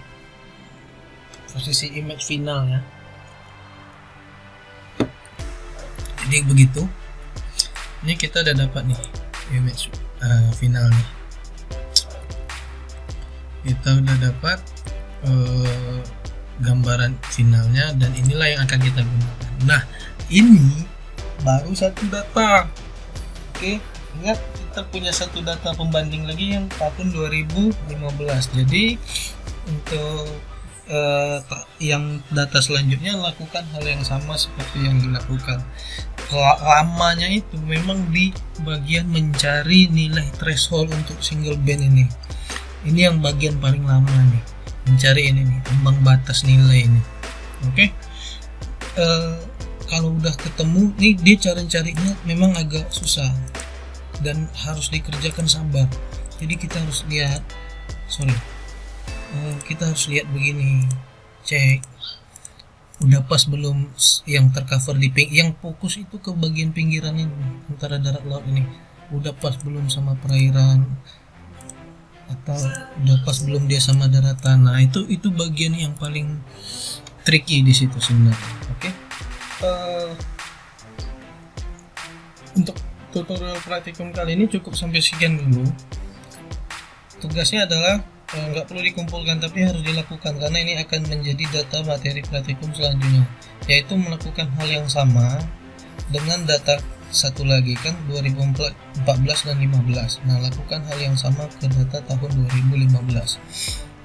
posisi image finalnya. Jadi begitu. Ini kita udah dapat nih image finalnya. Kita udah dapat gambaran finalnya, dan inilah yang akan kita gunakan. Nah, ini baru satu data. Oke, ingat kita punya satu data pembanding lagi yang tahun 2015. Jadi untuk yang data selanjutnya lakukan hal yang sama seperti yang dilakukan. Lamanya itu memang di bagian mencari nilai threshold untuk single band ini. Ini yang bagian paling lama nih, mencari ini nih, ambang batas nilai ini. Oke. Kalau udah ketemu nih, dia cari-carinya memang agak susah dan harus dikerjakan sabar. Jadi kita harus lihat, kita harus lihat begini, cek udah pas belum yang tercover di yang fokus itu ke bagian pinggiran ini antara darat laut ini, udah pas belum sama perairan, atau udah pas belum dia sama daratan. Nah itu bagian yang paling tricky di situ sebenarnya. Oke. Untuk tutorial praktikum kali ini cukup sampai sekian dulu. Tugasnya adalah nggak perlu dikumpulkan tapi harus dilakukan, karena ini akan menjadi data materi praktikum selanjutnya, yaitu melakukan hal yang sama dengan data satu lagi kan 2014 dan 15. Nah lakukan hal yang sama ke data tahun 2015,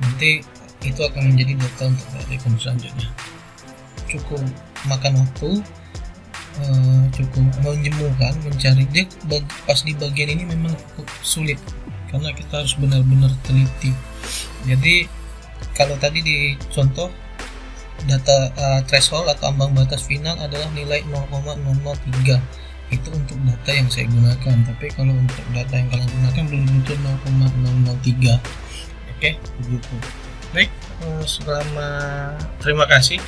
nanti itu akan menjadi data untuk praktikum selanjutnya. Cukup makan waktu, cukup menjemukan mencari dia. Pas di bagian ini memang cukup sulit karena kita harus benar-benar teliti. Jadi kalau tadi di contoh data threshold atau ambang batas final adalah nilai 0,003, itu untuk data yang saya gunakan, tapi kalau untuk data yang kalian gunakan belum tentu 0,003. Oke, begitu. Baik, terima kasih,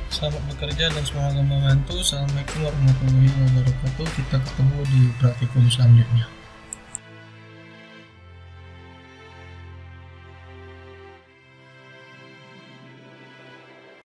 selamat bekerja dan semoga membantu. Assalamualaikum warahmatullahi wabarakatuh. Kita ketemu di praktikum selanjutnya.